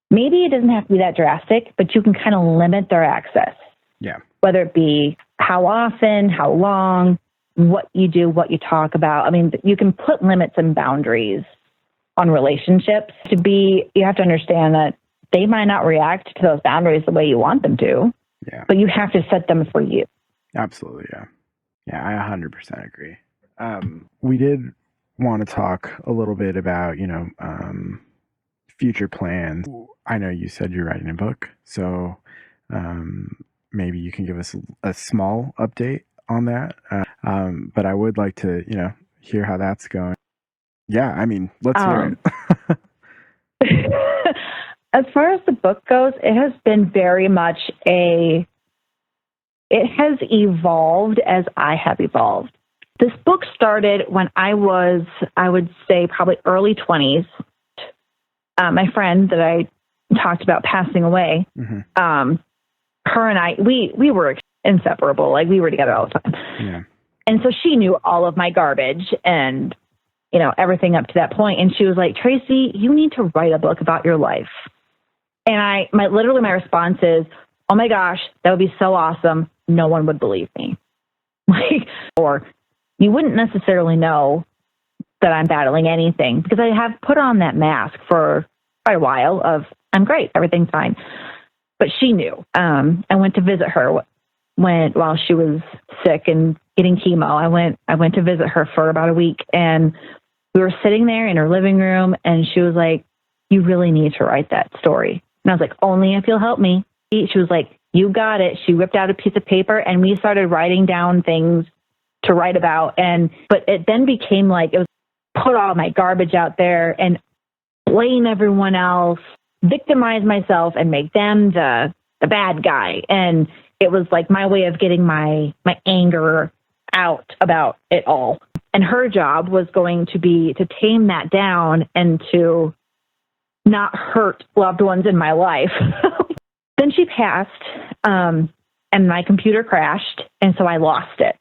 Maybe it doesn't have to be that drastic, but you can kind of limit their access. Yeah. Whether it be how often, how long, what you do, what you talk about. I mean, you can put limits and boundaries on relationships. You have to understand that they might not react to those boundaries the way you want them to. Yeah. But you have to set them for you. Absolutely. Yeah. Yeah. I 100% agree. We did want to talk a little bit about, you know, future plans. I know you said you're writing a book, so maybe you can give us a small update on that. But I would like to, you know, hear how that's going. Yeah. I mean, let's hear it. As far as the book goes, it has been very much it has evolved as I have evolved. This book started when I was, I would say, probably early 20s. My friend that I talked about passing away, her and I, we were inseparable. Like, we were together all the time. Yeah. And so she knew all of my garbage and, you know, everything up to that point. And she was like, Tracy, you need to write a book about your life. And my response is, oh my gosh, that would be so awesome. No one would believe me. Or you wouldn't necessarily know that I'm battling anything, because I have put on that mask for quite a while of, I'm great, everything's fine. But she knew. I went to visit her while she was sick and getting chemo. I went to visit her for about a week, and we were sitting there in her living room, and she was like, you really need to write that story. And I was like, only if you'll help me. She was like, you got it. She whipped out a piece of paper, and we started writing down things to write about. But it then became like, it was put all my garbage out there and blame everyone else, victimize myself, and make them the bad guy. And it was like my way of getting my anger out about it all. And her job was going to be to tame that down and to not hurt loved ones in my life. Then she passed, and my computer crashed, and so I lost it.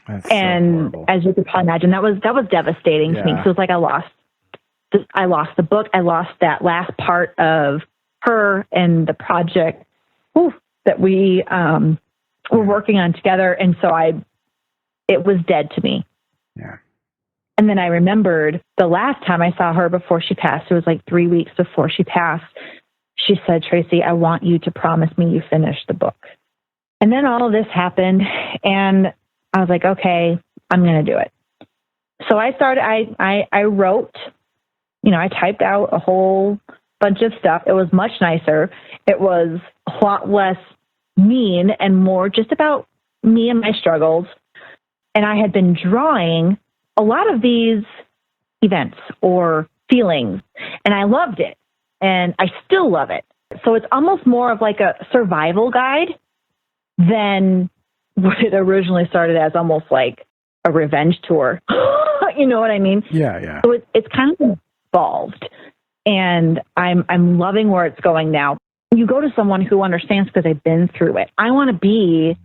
That's and so as you could probably imagine, that was devastating to me. So it was like I lost I lost the book. I lost that last part of her and the project that we were working on together. And so it was dead to me. Yeah. And then I remembered the last time I saw her before she passed, it was like 3 weeks before she passed. She said, Tracy, I want you to promise me you finished the book. And then all of this happened, and I was like, okay, I'm going to do it. So I started, I wrote, I typed out a whole bunch of stuff. It was much nicer. It was a lot less mean and more just about me and my struggles. And I had been drawing a lot of these events or feelings, and I loved it. And I still love it. So it's almost more of like a survival guide than what it originally started as, almost like a revenge tour. You know what I mean? Yeah. So it's kind of evolved, and I'm loving where it's going now. You go to someone who understands because they've been through it. I want to be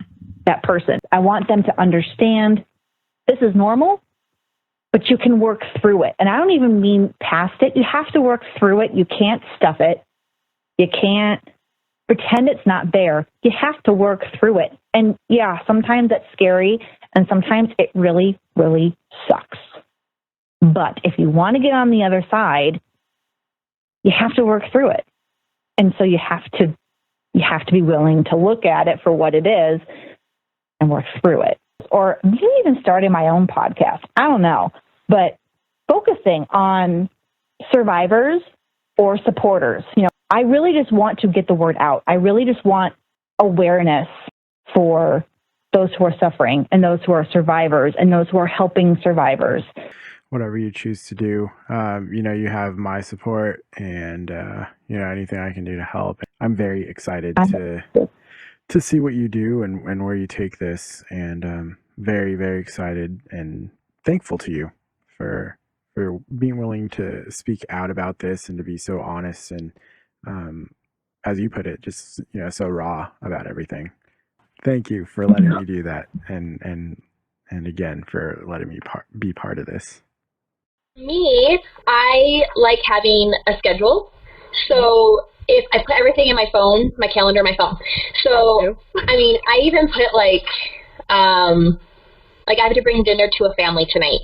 that person. I want them to understand this is normal, but you can work through it. And I don't even mean past it. You have to work through it. You can't stuff it. You can't pretend it's not there. You have to work through it. And yeah, sometimes it's scary, and sometimes it really, really sucks. But if you want to get on the other side, you have to work through it. And so you have to be willing to look at it for what it is and work through it. Or maybe even starting my own podcast. I don't know. But focusing on survivors or supporters. I really just want to get the word out. I really just want awareness for those who are suffering and those who are survivors and those who are helping survivors. Whatever you choose to do, you have my support, and anything I can do to help. I'm very excited to see what you do and where you take this, and very, very excited and thankful to you for being willing to speak out about this and to be so honest and, as you put it, just so raw about everything. Thank you for letting me do that, and again for letting me be part of this. Me, I like having a schedule. So if I put everything in my phone, my calendar, my phone. So, I even put like I have to bring dinner to a family tonight.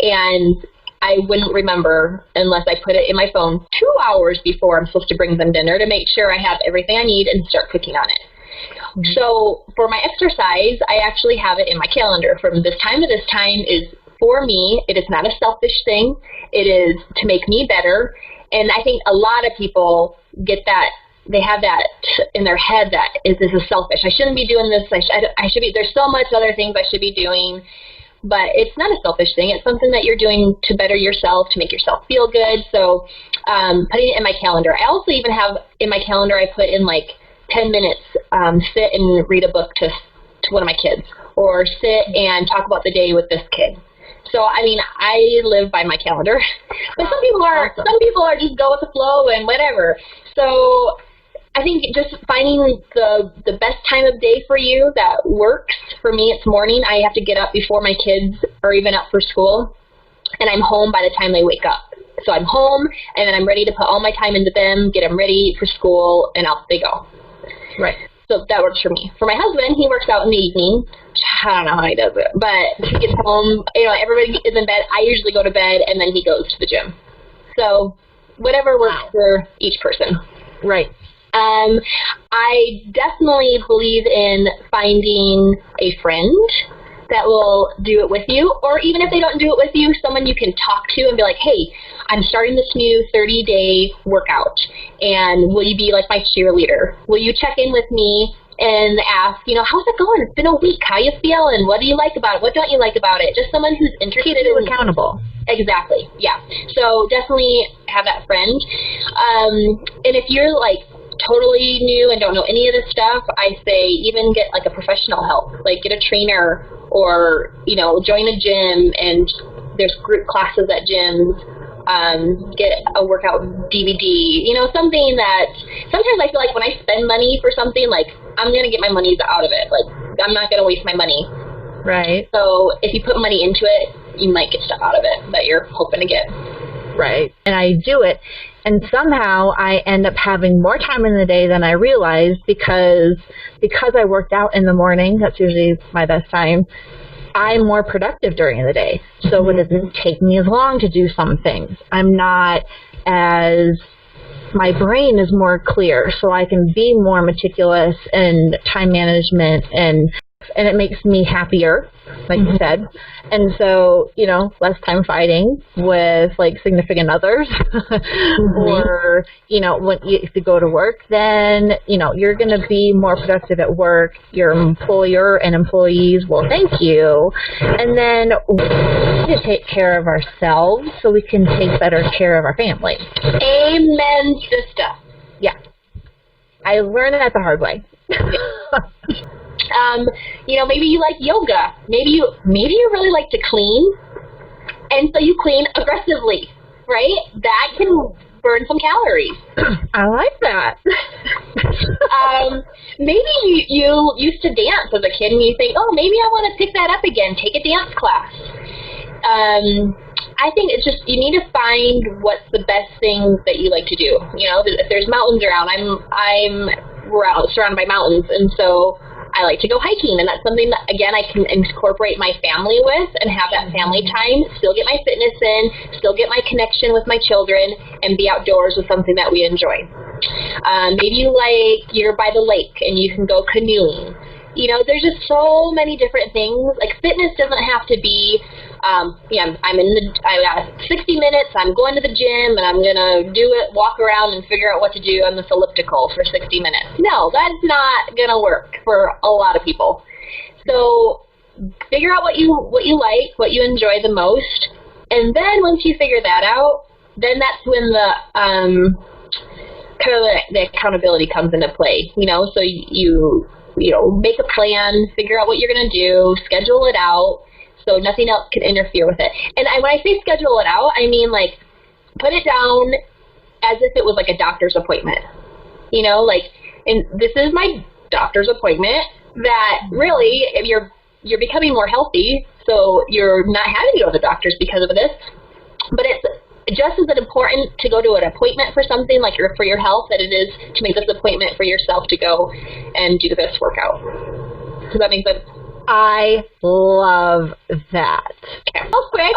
And I wouldn't remember unless I put it in my phone 2 hours before I'm supposed to bring them dinner to make sure I have everything I need and start cooking on it. Mm-hmm. So for my exercise, I actually have it in my calendar. From this time to this time is for me. It is not a selfish thing. It is to make me better. And I think a lot of people get that. They have that in their head that this is selfish. I shouldn't be doing this. I should be. There's so much other things I should be doing. But it's not a selfish thing. It's something that you're doing to better yourself, to make yourself feel good. So putting it in my calendar. I also even have in my calendar, I put in like 10 minutes, sit and read a book to one of my kids, or sit and talk about the day with this kid. So, I live by my calendar. But some people are just go with the flow and whatever. So I think just finding the best time of day for you that works. For me, it's morning. I have to get up before my kids are even up for school, and I'm home by the time they wake up. So I'm home, and then I'm ready to put all my time into them, get them ready for school, and out they go. Right. So that works for me. For my husband, he works out in the evening. I don't know how he does it, but he gets home, everybody is in bed. I usually go to bed, and then he goes to the gym. So whatever works for each person. Right. I definitely believe in finding a friend that will do it with you, or even if they don't do it with you, someone you can talk to and be like, hey, I'm starting this new 30-day workout, and will you be like my cheerleader? Will you check in with me and ask, how's it going? It's been a week. How you feeling? What do you like about it? What don't you like about it? Just someone who's interested. Keep you accountable. Exactly. Yeah. So definitely have that friend. And if you're like totally new and don't know any of this stuff, I say even get like a professional help, like get a trainer, or join a gym, and there's group classes at gyms. Get a workout DVD, something that sometimes I feel like when I spend money for something, like I'm gonna get my money out of it. Like I'm not gonna waste my money. Right. So if you put money into it, you might get stuff out of it that you're hoping to get. right? And I do it, and somehow I end up having more time in the day than I realized because I worked out in the morning. That's usually my best time. I'm more productive during the day, so it doesn't take me as long to do some things. I'm not as, my brain is more clear, so I can be more meticulous in time management, and it makes me happier, like you said. And so, you know, less time fighting with like significant others or, you know, if you go to work, then, you know, you're going to be more productive at work. Your employer and employees will thank you. And then we need to take care of ourselves so we can take better care of our family. Amen, sister. Yeah. I learned it the hard way. You know, maybe you like yoga. Maybe you really like to clean, and so you clean aggressively, right? That can burn some calories. I like that. Maybe you used to dance as a kid, and you think, oh, maybe I want to pick that up again. Take a dance class. I think it's just, you need to find what's the best thing that you like to do. You know, if there's mountains around, we're out surrounded by mountains, and so I like to go hiking, and that's something that, again, I can incorporate my family with and have that family time, still get my fitness in, still get my connection with my children, and be outdoors with something that we enjoy. Maybe you're by the lake and you can go canoeing. You know, there's just so many different things. Like, fitness doesn't have to be, I got 60 minutes, I'm going to the gym, and I'm going to walk around and figure out what to do on this elliptical for 60 minutes. No, that's not going to work for a lot of people. So figure out what you like, what you enjoy the most, and then once you figure that out, then that's when the the accountability comes into play. You know, so you make a plan, figure out what you're going to do, schedule it out, so nothing else can interfere with it. And when I say schedule it out, I mean, like, put it down as if it was like a doctor's appointment. You know, like, and this is my doctor's appointment, that really, if you're becoming more healthy, so you're not having to go to the doctors because of this, but it's just as important to go to an appointment for something like for your health that it is to make this appointment for yourself to go and do this workout. Does that make sense? I love that. Okay. Real quick,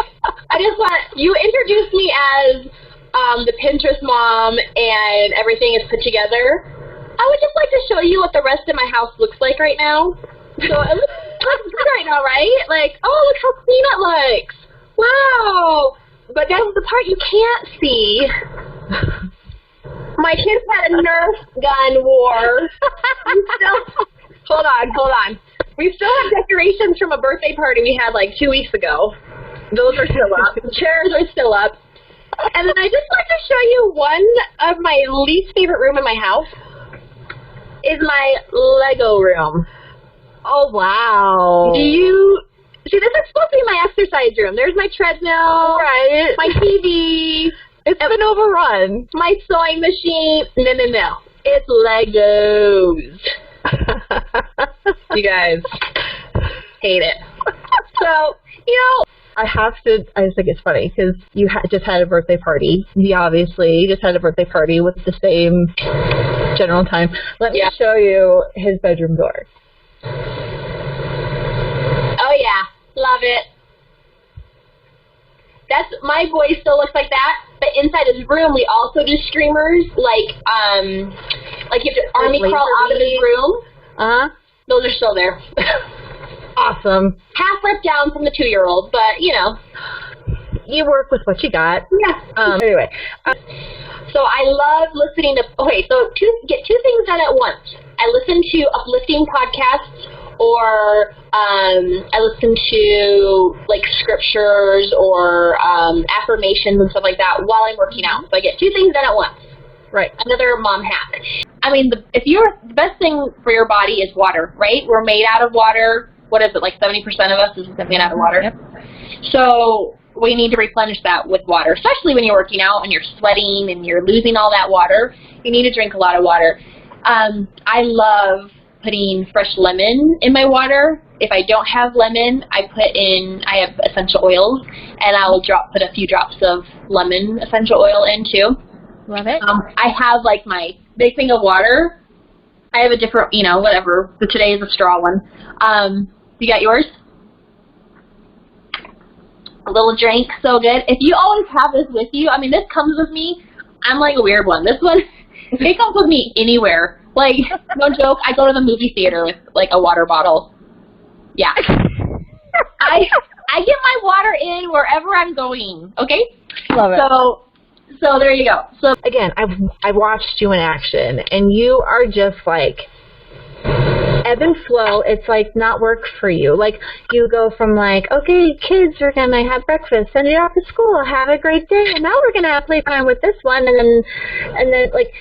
you introduced me as the Pinterest mom and everything is put together. I would just like to show you what the rest of my house looks like right now. So it looks good right now, right? Like, oh, look how clean it looks. Wow. But that's the part you can't see. My kids had a Nerf gun war. Hold on. We still have decorations from a birthday party we had like 2 weeks ago. Those are still up. The chairs are still up. And then I just want to show you one of my least favorite room in my house is my Lego room. Oh, wow. Do you see, this is supposed to be my exercise room. There's my treadmill, right? My TV. It's been overrun. My sewing machine. No. It's Legos. You guys hate it. So, I just think it's funny because you just had a birthday party. You obviously just had a birthday party with the same general time. Let me show you his bedroom door. Oh yeah, love it. My boy still looks like that, but inside his room we also do streamers, like you have to army crawl out of his room. Those are still there. Awesome. Half ripped down from the 2-year-old, but you work with what you got. Yeah. Anyway. So I love listening to, get 2 things done at once. I listen to uplifting podcasts, or I listen to like scriptures or affirmations and stuff like that while I'm working out. So I get 2 things done at once. Right. Another mom hack. I mean, the best thing for your body is water, right? We're made out of water. What is it, like 70% of us is made out of water? Yep. So we need to replenish that with water, especially when you're working out and you're sweating and you're losing all that water. You need to drink a lot of water. I love putting fresh lemon in my water. If I don't have lemon, I have essential oils, and I'll put a few drops of lemon essential oil in too. Love it. I have like my big thing of water. I have a different, whatever. So today is a straw one. You got yours? A little drink, so good. If you always have this with you, I mean, this comes with me. I'm like a weird one. This one, it comes with me anywhere. Like, no joke, I go to the movie theater with like a water bottle. Yeah. I get my water in wherever I'm going. Okay. Love it. So there you go. So again, I've watched you in action, and you are just like ebb and flow. It's like not work for you. Like you go from like, okay, kids are gonna have breakfast, send you off to school, have a great day, and now we're gonna have playtime with this one, and then like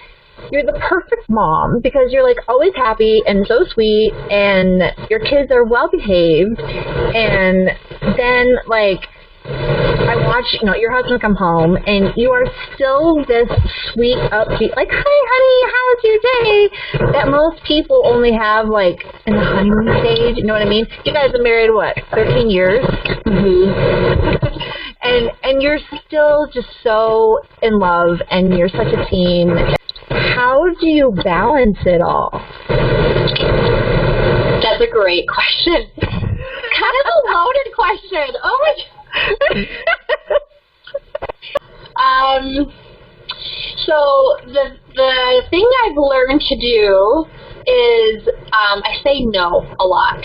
you're the perfect mom because you're like always happy and so sweet, and your kids are well behaved, and then like I watch, your husband come home, and you are still this sweet, upbeat, like, hi, honey, how's your day? That most people only have, like, in the honeymoon stage, you know what I mean? You guys have married, 13 years? Mm-hmm. And you're still just so in love, and you're such a team. How do you balance it all? That's a great question. Kind of a loaded question. Oh, my God. So the thing I've learned to do is I say no a lot.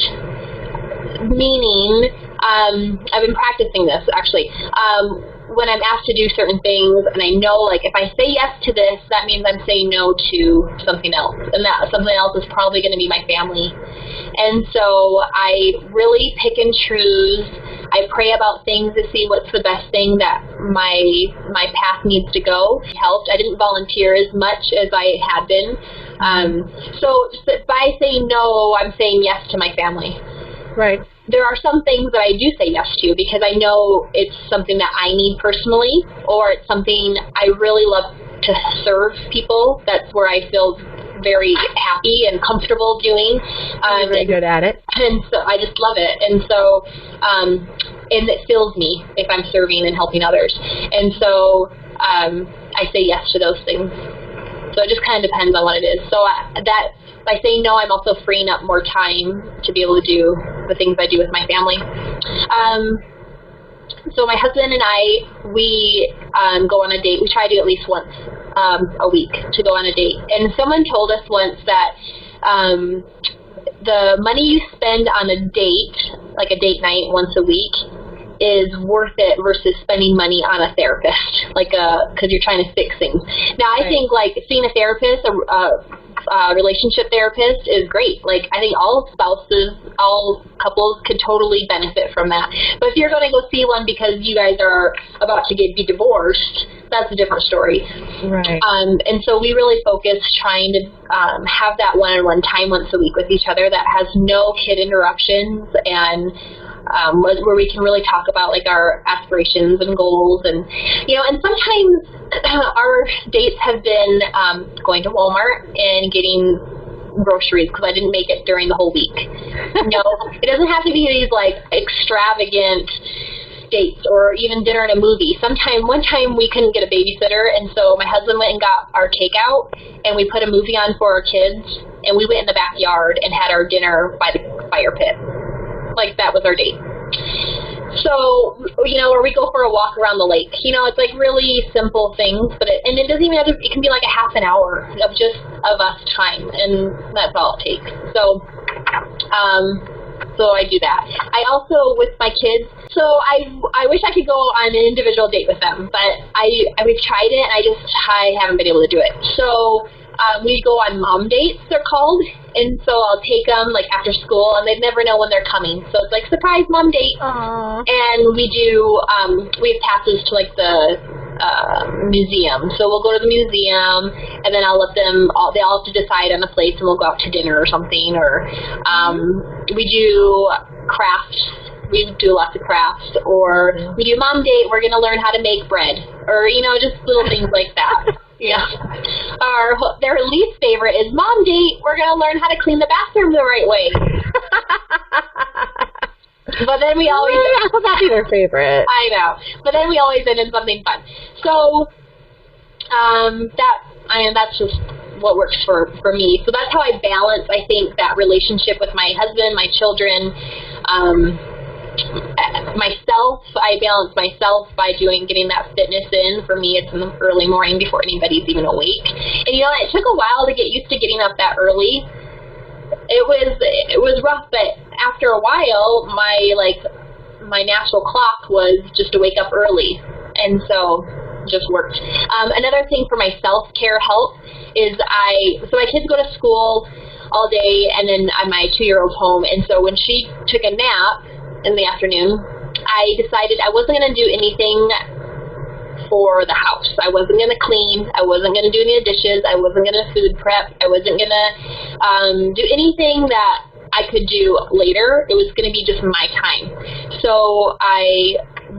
Meaning, I've been practicing this actually. When I'm asked to do certain things, and I know, like, if I say yes to this, that means I'm saying no to something else, and that something else is probably going to be my family. And so I really pick and choose. I pray about things to see what's the best thing that my path needs to go. Helped. I didn't volunteer as much as I had been. So by saying no, I'm saying yes to my family. Right. There are some things that I do say yes to because I know it's something that I need personally, or it's something I really love to serve people. That's where I feel very happy and comfortable doing. You're very good at it. And so I just love it. And so, and it fills me if I'm serving and helping others. And so I say yes to those things. So it just kind of depends on what it is. So by saying no, I'm also freeing up more time to be able to do the things I do with my family. So my husband and I, we go on a date. We try to do at least once a week to go on a date. And someone told us once that the money you spend on a date, like a date night once a week, is worth it versus spending money on a therapist, like because you're trying to fix things. Now, I think like seeing a therapist, a relationship therapist is great. Like I think all spouses, all couples could totally benefit from that. But if you're going to go see one because you guys are about to be divorced, that's a different story. Right. And so we really focus trying to have that one-on-one time once a week with each other that has no kid interruptions, and where we can really talk about like our aspirations and goals, and and sometimes our dates have been going to Walmart and getting groceries because I didn't make it during the whole week. It doesn't have to be these like extravagant dates or even dinner and a movie. One time we couldn't get a babysitter, and so my husband went and got our takeout, and we put a movie on for our kids, and we went in the backyard and had our dinner by the fire pit. Like that was our date. So, or we go for a walk around the lake. It's like really simple things, but it doesn't even have to, it can be like a half an hour of us time, and that's all it takes. So I do that. I also, with my kids, so I wish I could go on an individual date with them, but we've tried it, and I haven't been able to do it. So we go on mom dates, they're called, and so I'll take them like after school, and they never know when they're coming. So it's like surprise mom date. Aww. And we do we have passes to like the museum. So we'll go to the museum, and then I'll let them. They all have to decide on a place, and we'll go out to dinner or something. Or we do crafts. We do lots of crafts, or we do mom date. We're gonna learn how to make bread, or just little things like that. Yeah. Their least favorite is, Mom, date, we're going to learn how to clean the bathroom the right way. But then we always... I thought that'd be their favorite. I know. But then we always end in something fun. So, that's just what works for me. So that's how I balance, I think, that relationship with my husband, my children, myself. I balance myself by getting that fitness in. For me, it's in the early morning before anybody's even awake. And it took a while to get used to getting up that early. It was rough, but after a while, my natural clock was just to wake up early, and so it just worked. Another thing for my self-care help is so my kids go to school all day, and then my 2-year-old's home, and so when she took a nap in the afternoon, I decided I wasn't going to do anything for the house. I wasn't going to clean. I wasn't going to do any dishes. I wasn't going to food prep. I wasn't going to do anything that I could do later. It was going to be just my time. So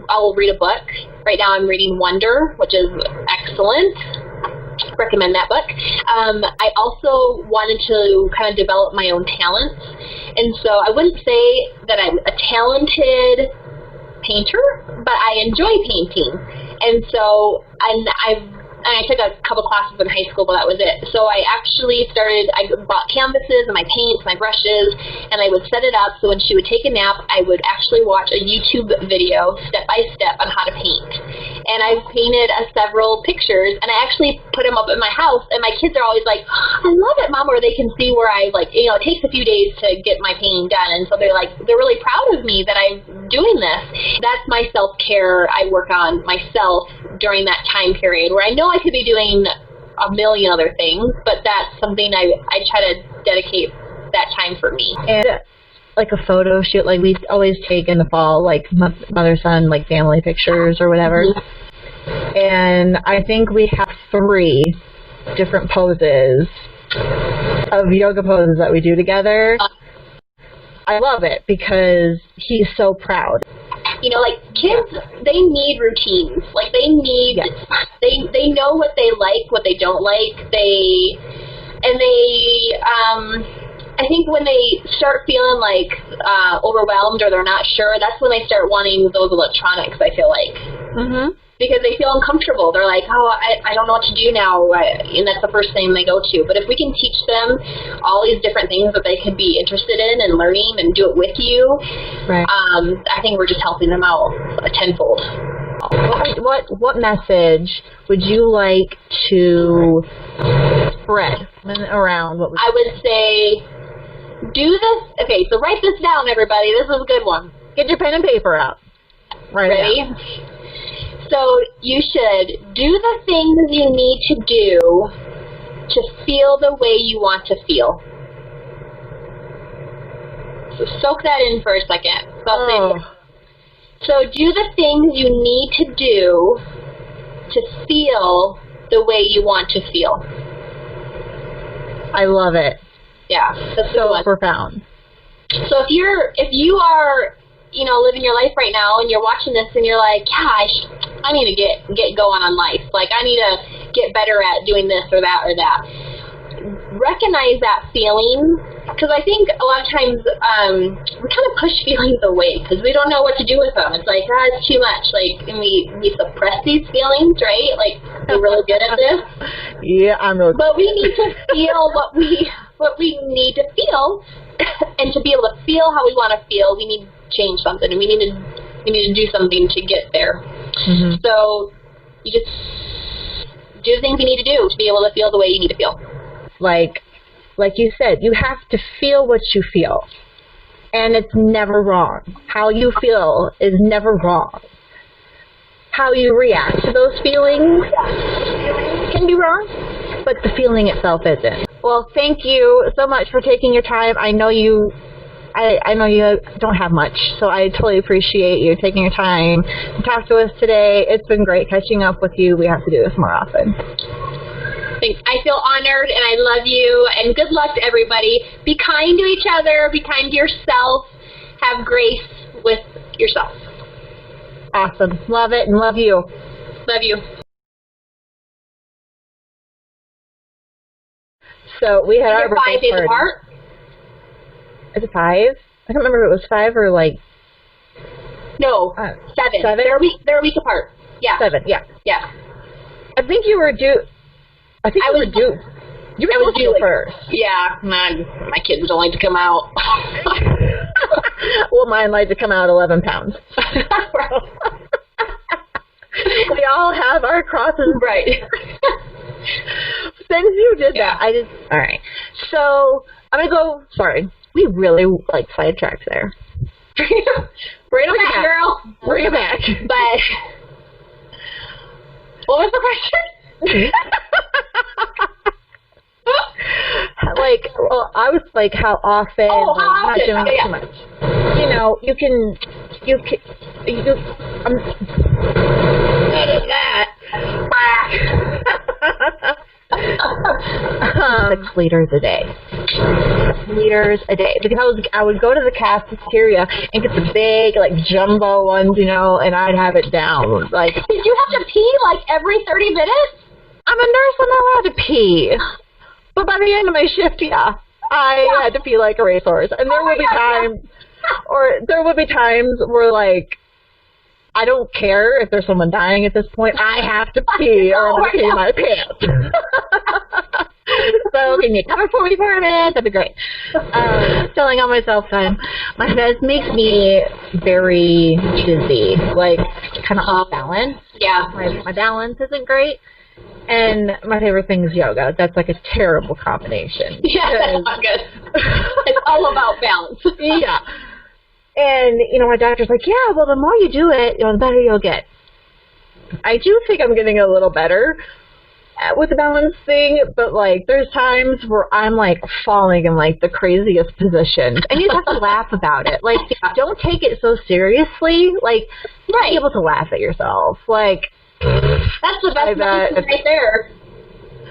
I'll read a book. Right now I'm reading Wonder, which is excellent. Recommend that book. I also wanted to kind of develop my own talents. And so I wouldn't say that I'm a talented painter, but I enjoy painting. And so, I took a couple classes in high school, but that was it. So I bought canvases and my paints, my brushes, and I would set it up so when she would take a nap, I would actually watch a YouTube video step by step on how to paint. And I've painted several pictures, and I actually put them up at my house, and my kids are always like, I love it, Mom, where they can see where it takes a few days to get my painting done, and so they're really proud of me that I'm doing this. That's my self-care I work on myself during that time period where I know I could be doing a million other things, but that's something I try to dedicate that time for me. And like a photo shoot, like we always take in the fall, like mother-son, like family pictures or whatever. Mm-hmm. And I think we have 3 different poses of yoga poses that we do together. I love it because he's so proud. Kids, they need routines. They need, yes. They know what they like, what they don't like. I think when they start feeling overwhelmed or they're not sure, that's when they start wanting those electronics, I feel like. Mm-hmm. Because they feel uncomfortable. They're like, I don't know what to do now, and that's the first thing they go to. But if we can teach them all these different things that they could be interested in and learning and do it with you, right. I think we're just helping them out tenfold. What message would you like to spread around? I would say, do this. Okay, so write this down, everybody. This is a good one. Get your pen and paper out. Ready? So you should do the things you need to do to feel the way you want to feel. So soak that in for a second. So do the things you need to do to feel the way you want to feel. I love it. Yeah, that's so profound. So if you are living your life right now and you're watching this and you're like, I need to get going on life. I need to get better at doing this or that or that. Recognize that feeling, because I think a lot of times we kind of push feelings away because we don't know what to do with them. It's it's too much. And we suppress these feelings, right? We're really good at this. Yeah, I'm really. But we need to feel what we need to feel, and to be able to feel how we want to feel, we need to change something, and we need to do something to get there. Mm-hmm. So you just do the things you need to do to be able to feel the way you need to feel. Like you said, you have to feel what you feel, and it's never wrong. How you feel is never wrong. How you react to those feelings can be wrong, but the feeling itself isn't. Well, thank you so much for taking your time. I know you don't have much, so I totally appreciate you taking your time to talk to us today. It's been great catching up with you. We have to do this more often. Thanks. I feel honored, and I love you, and good luck to everybody. Be kind to each other. Be kind to yourself. Have grace with yourself. Awesome. Love it, and love you. Love you. So we had our You're 5 days birthday party. apart? Is it 5? I can't remember if it was 5 or like... No, 7. 7? They're a week apart. Yeah. 7, yeah. Yeah. I think you were due... I think I you was were due... You were I was supposed to due go first. Yeah, my kids don't like to come out. Well, mine like to come out 11 pounds. We all have our crosses. Right. Since you did that, I just... All right. So, I'm going to go... Sorry. We really, like, sidetracked there. Bring it back, girl. Bring it back. But... What was the question? Like, well, I was like, how often? Oh, how like, often? Not doing it too much. You know, you that. 6 liters a day. 6 liters a day. Because I would go to the cafeteria and get the big, like, jumbo ones, you know, and I'd have it down. Like, did you have to pee like every 30 minutes? I'm a nurse, I'm not allowed to pee. But by the end of my shift, yeah, I had to pee like a racehorse. And there would be times where, like, I don't care if there's someone dying at this point. I have to pee or I'm going to pee my pants. So can you cover for me for a minute? That'd be great. Filling on myself time. My bed makes me very dizzy, like kind of off balance. Yeah. My balance isn't great. And my favorite thing is yoga. That's like a terrible combination. Yeah, that's not good. It's all about balance. Yeah. And, you know, my doctor's like, yeah, well, the more you do it, you know, the better you'll get. I do think I'm getting a little better with the balance thing, but, like, there's times where I'm, like, falling in, like, the craziest positions. And you just have to laugh about it. Like, don't take it so seriously. Like, be able to laugh at yourself. Like, that's the best medicine right there.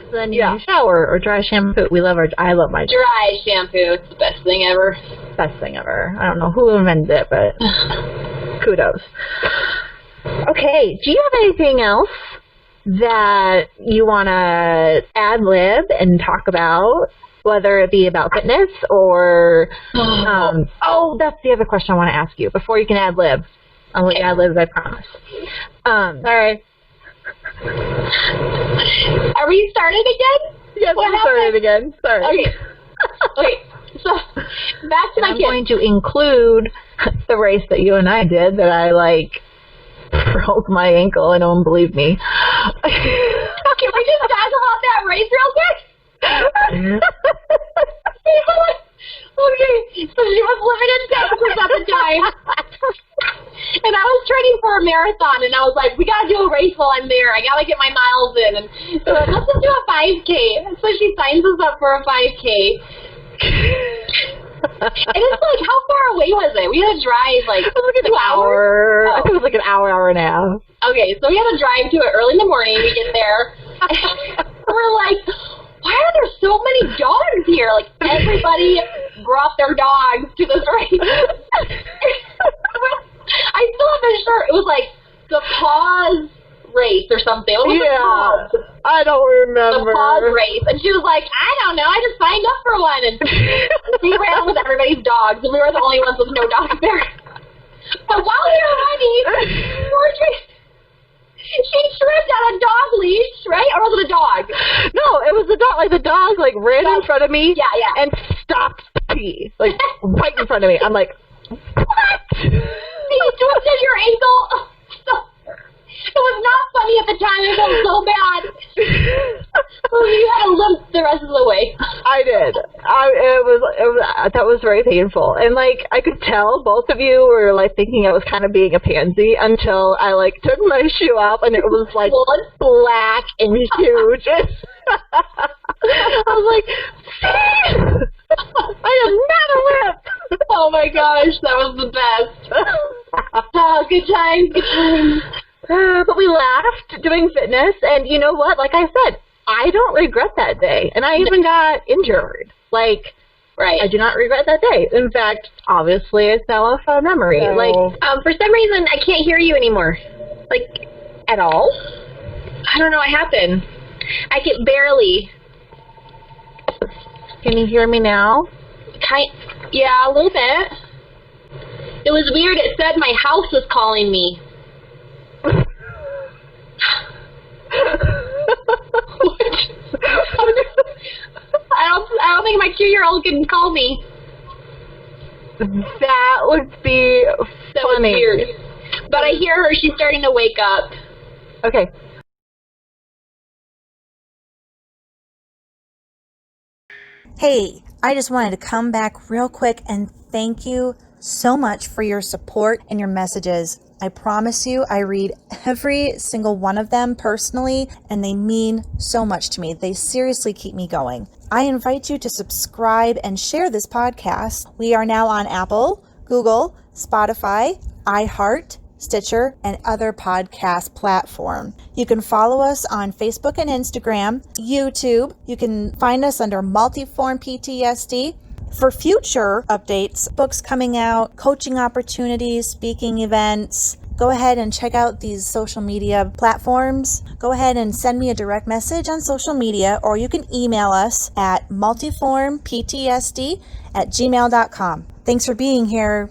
Then you shower or dry shampoo. I love my dry shampoo. It's the best thing ever. Best thing ever. I don't know who invented it, but kudos. Okay, do you have anything else that you want to ad-lib and talk about, whether it be about fitness or... that's the other question I want to ask you before you can ad-lib. I'll let you ad-lib, I promise. Sorry. Are we starting again? Yes, we're starting again. Sorry. Okay. So, back to my kids. I'm going to include the race that you and I did that I, like, broke my ankle and no one believed me. Can we just talk about that race real quick? Okay, so she was living in Texas at the time. And I was training for a marathon, and I was like, we got to do a race while I'm there. I got to get my miles in. And so let's just do a 5K. So she signs us up for a 5K. And it's like, how far away was it? We had to drive like 2 hours. I think it was like an hour and a half. Okay, so we had to drive to it early in the morning. We get there. We're like, why are there so many dogs here? Like, everybody brought their dogs to this race. I still have this shirt. It was like the pause race or something. What was the pause? I don't remember. The pause race. And she was like, I don't know. I just signed up for one. And we ran with everybody's dogs, and we were the only ones with no dogs there. But while we were running, she tripped on a dog leash, right? Or was it a dog? No, it was the dog. Like, the dog, like, ran in front of me and stopped to pee. Like, right in front of me. I'm like, what? You twisted your ankle. It was not funny at the time. It felt so bad. You had to limp the rest of the way. I did. That was very painful. And, like, I could tell both of you were, like, thinking I was kind of being a pansy until I, like, took my shoe off and it was, like, black and huge. I was like, see? I am not a whip. Oh, my gosh. That was the best. Oh, good times. Good times. But we laughed doing fitness, and you know what? Like I said, I don't regret that day, and I even got injured. Like, I do not regret that day. In fact, obviously, it's now a fun memory. So, like, for some reason, I can't hear you anymore. Like, at all? I don't know what happened. I can barely. Can you hear me now? Yeah, a little bit. It was weird. It said my house was calling me. I don't think my 2-year-old can call me. That would be That was funny. weird. But I hear her. She's starting to wake up. Okay. Hey, I just wanted to come back real quick and thank you so much for your support and your messages. I promise you, I read every single one of them personally, and they mean so much to me. They seriously keep me going. I invite you to subscribe and share this podcast. We are now on Apple, Google, Spotify, iHeart, Stitcher, and other podcast platform. You can follow us on Facebook and Instagram, YouTube. You can find us under MultiformPTSD. For future updates, books coming out, coaching opportunities, speaking events, go ahead and check out these social media platforms. Go ahead and send me a direct message on social media, or you can email us at multiformptsd@gmail.com. Thanks for being here.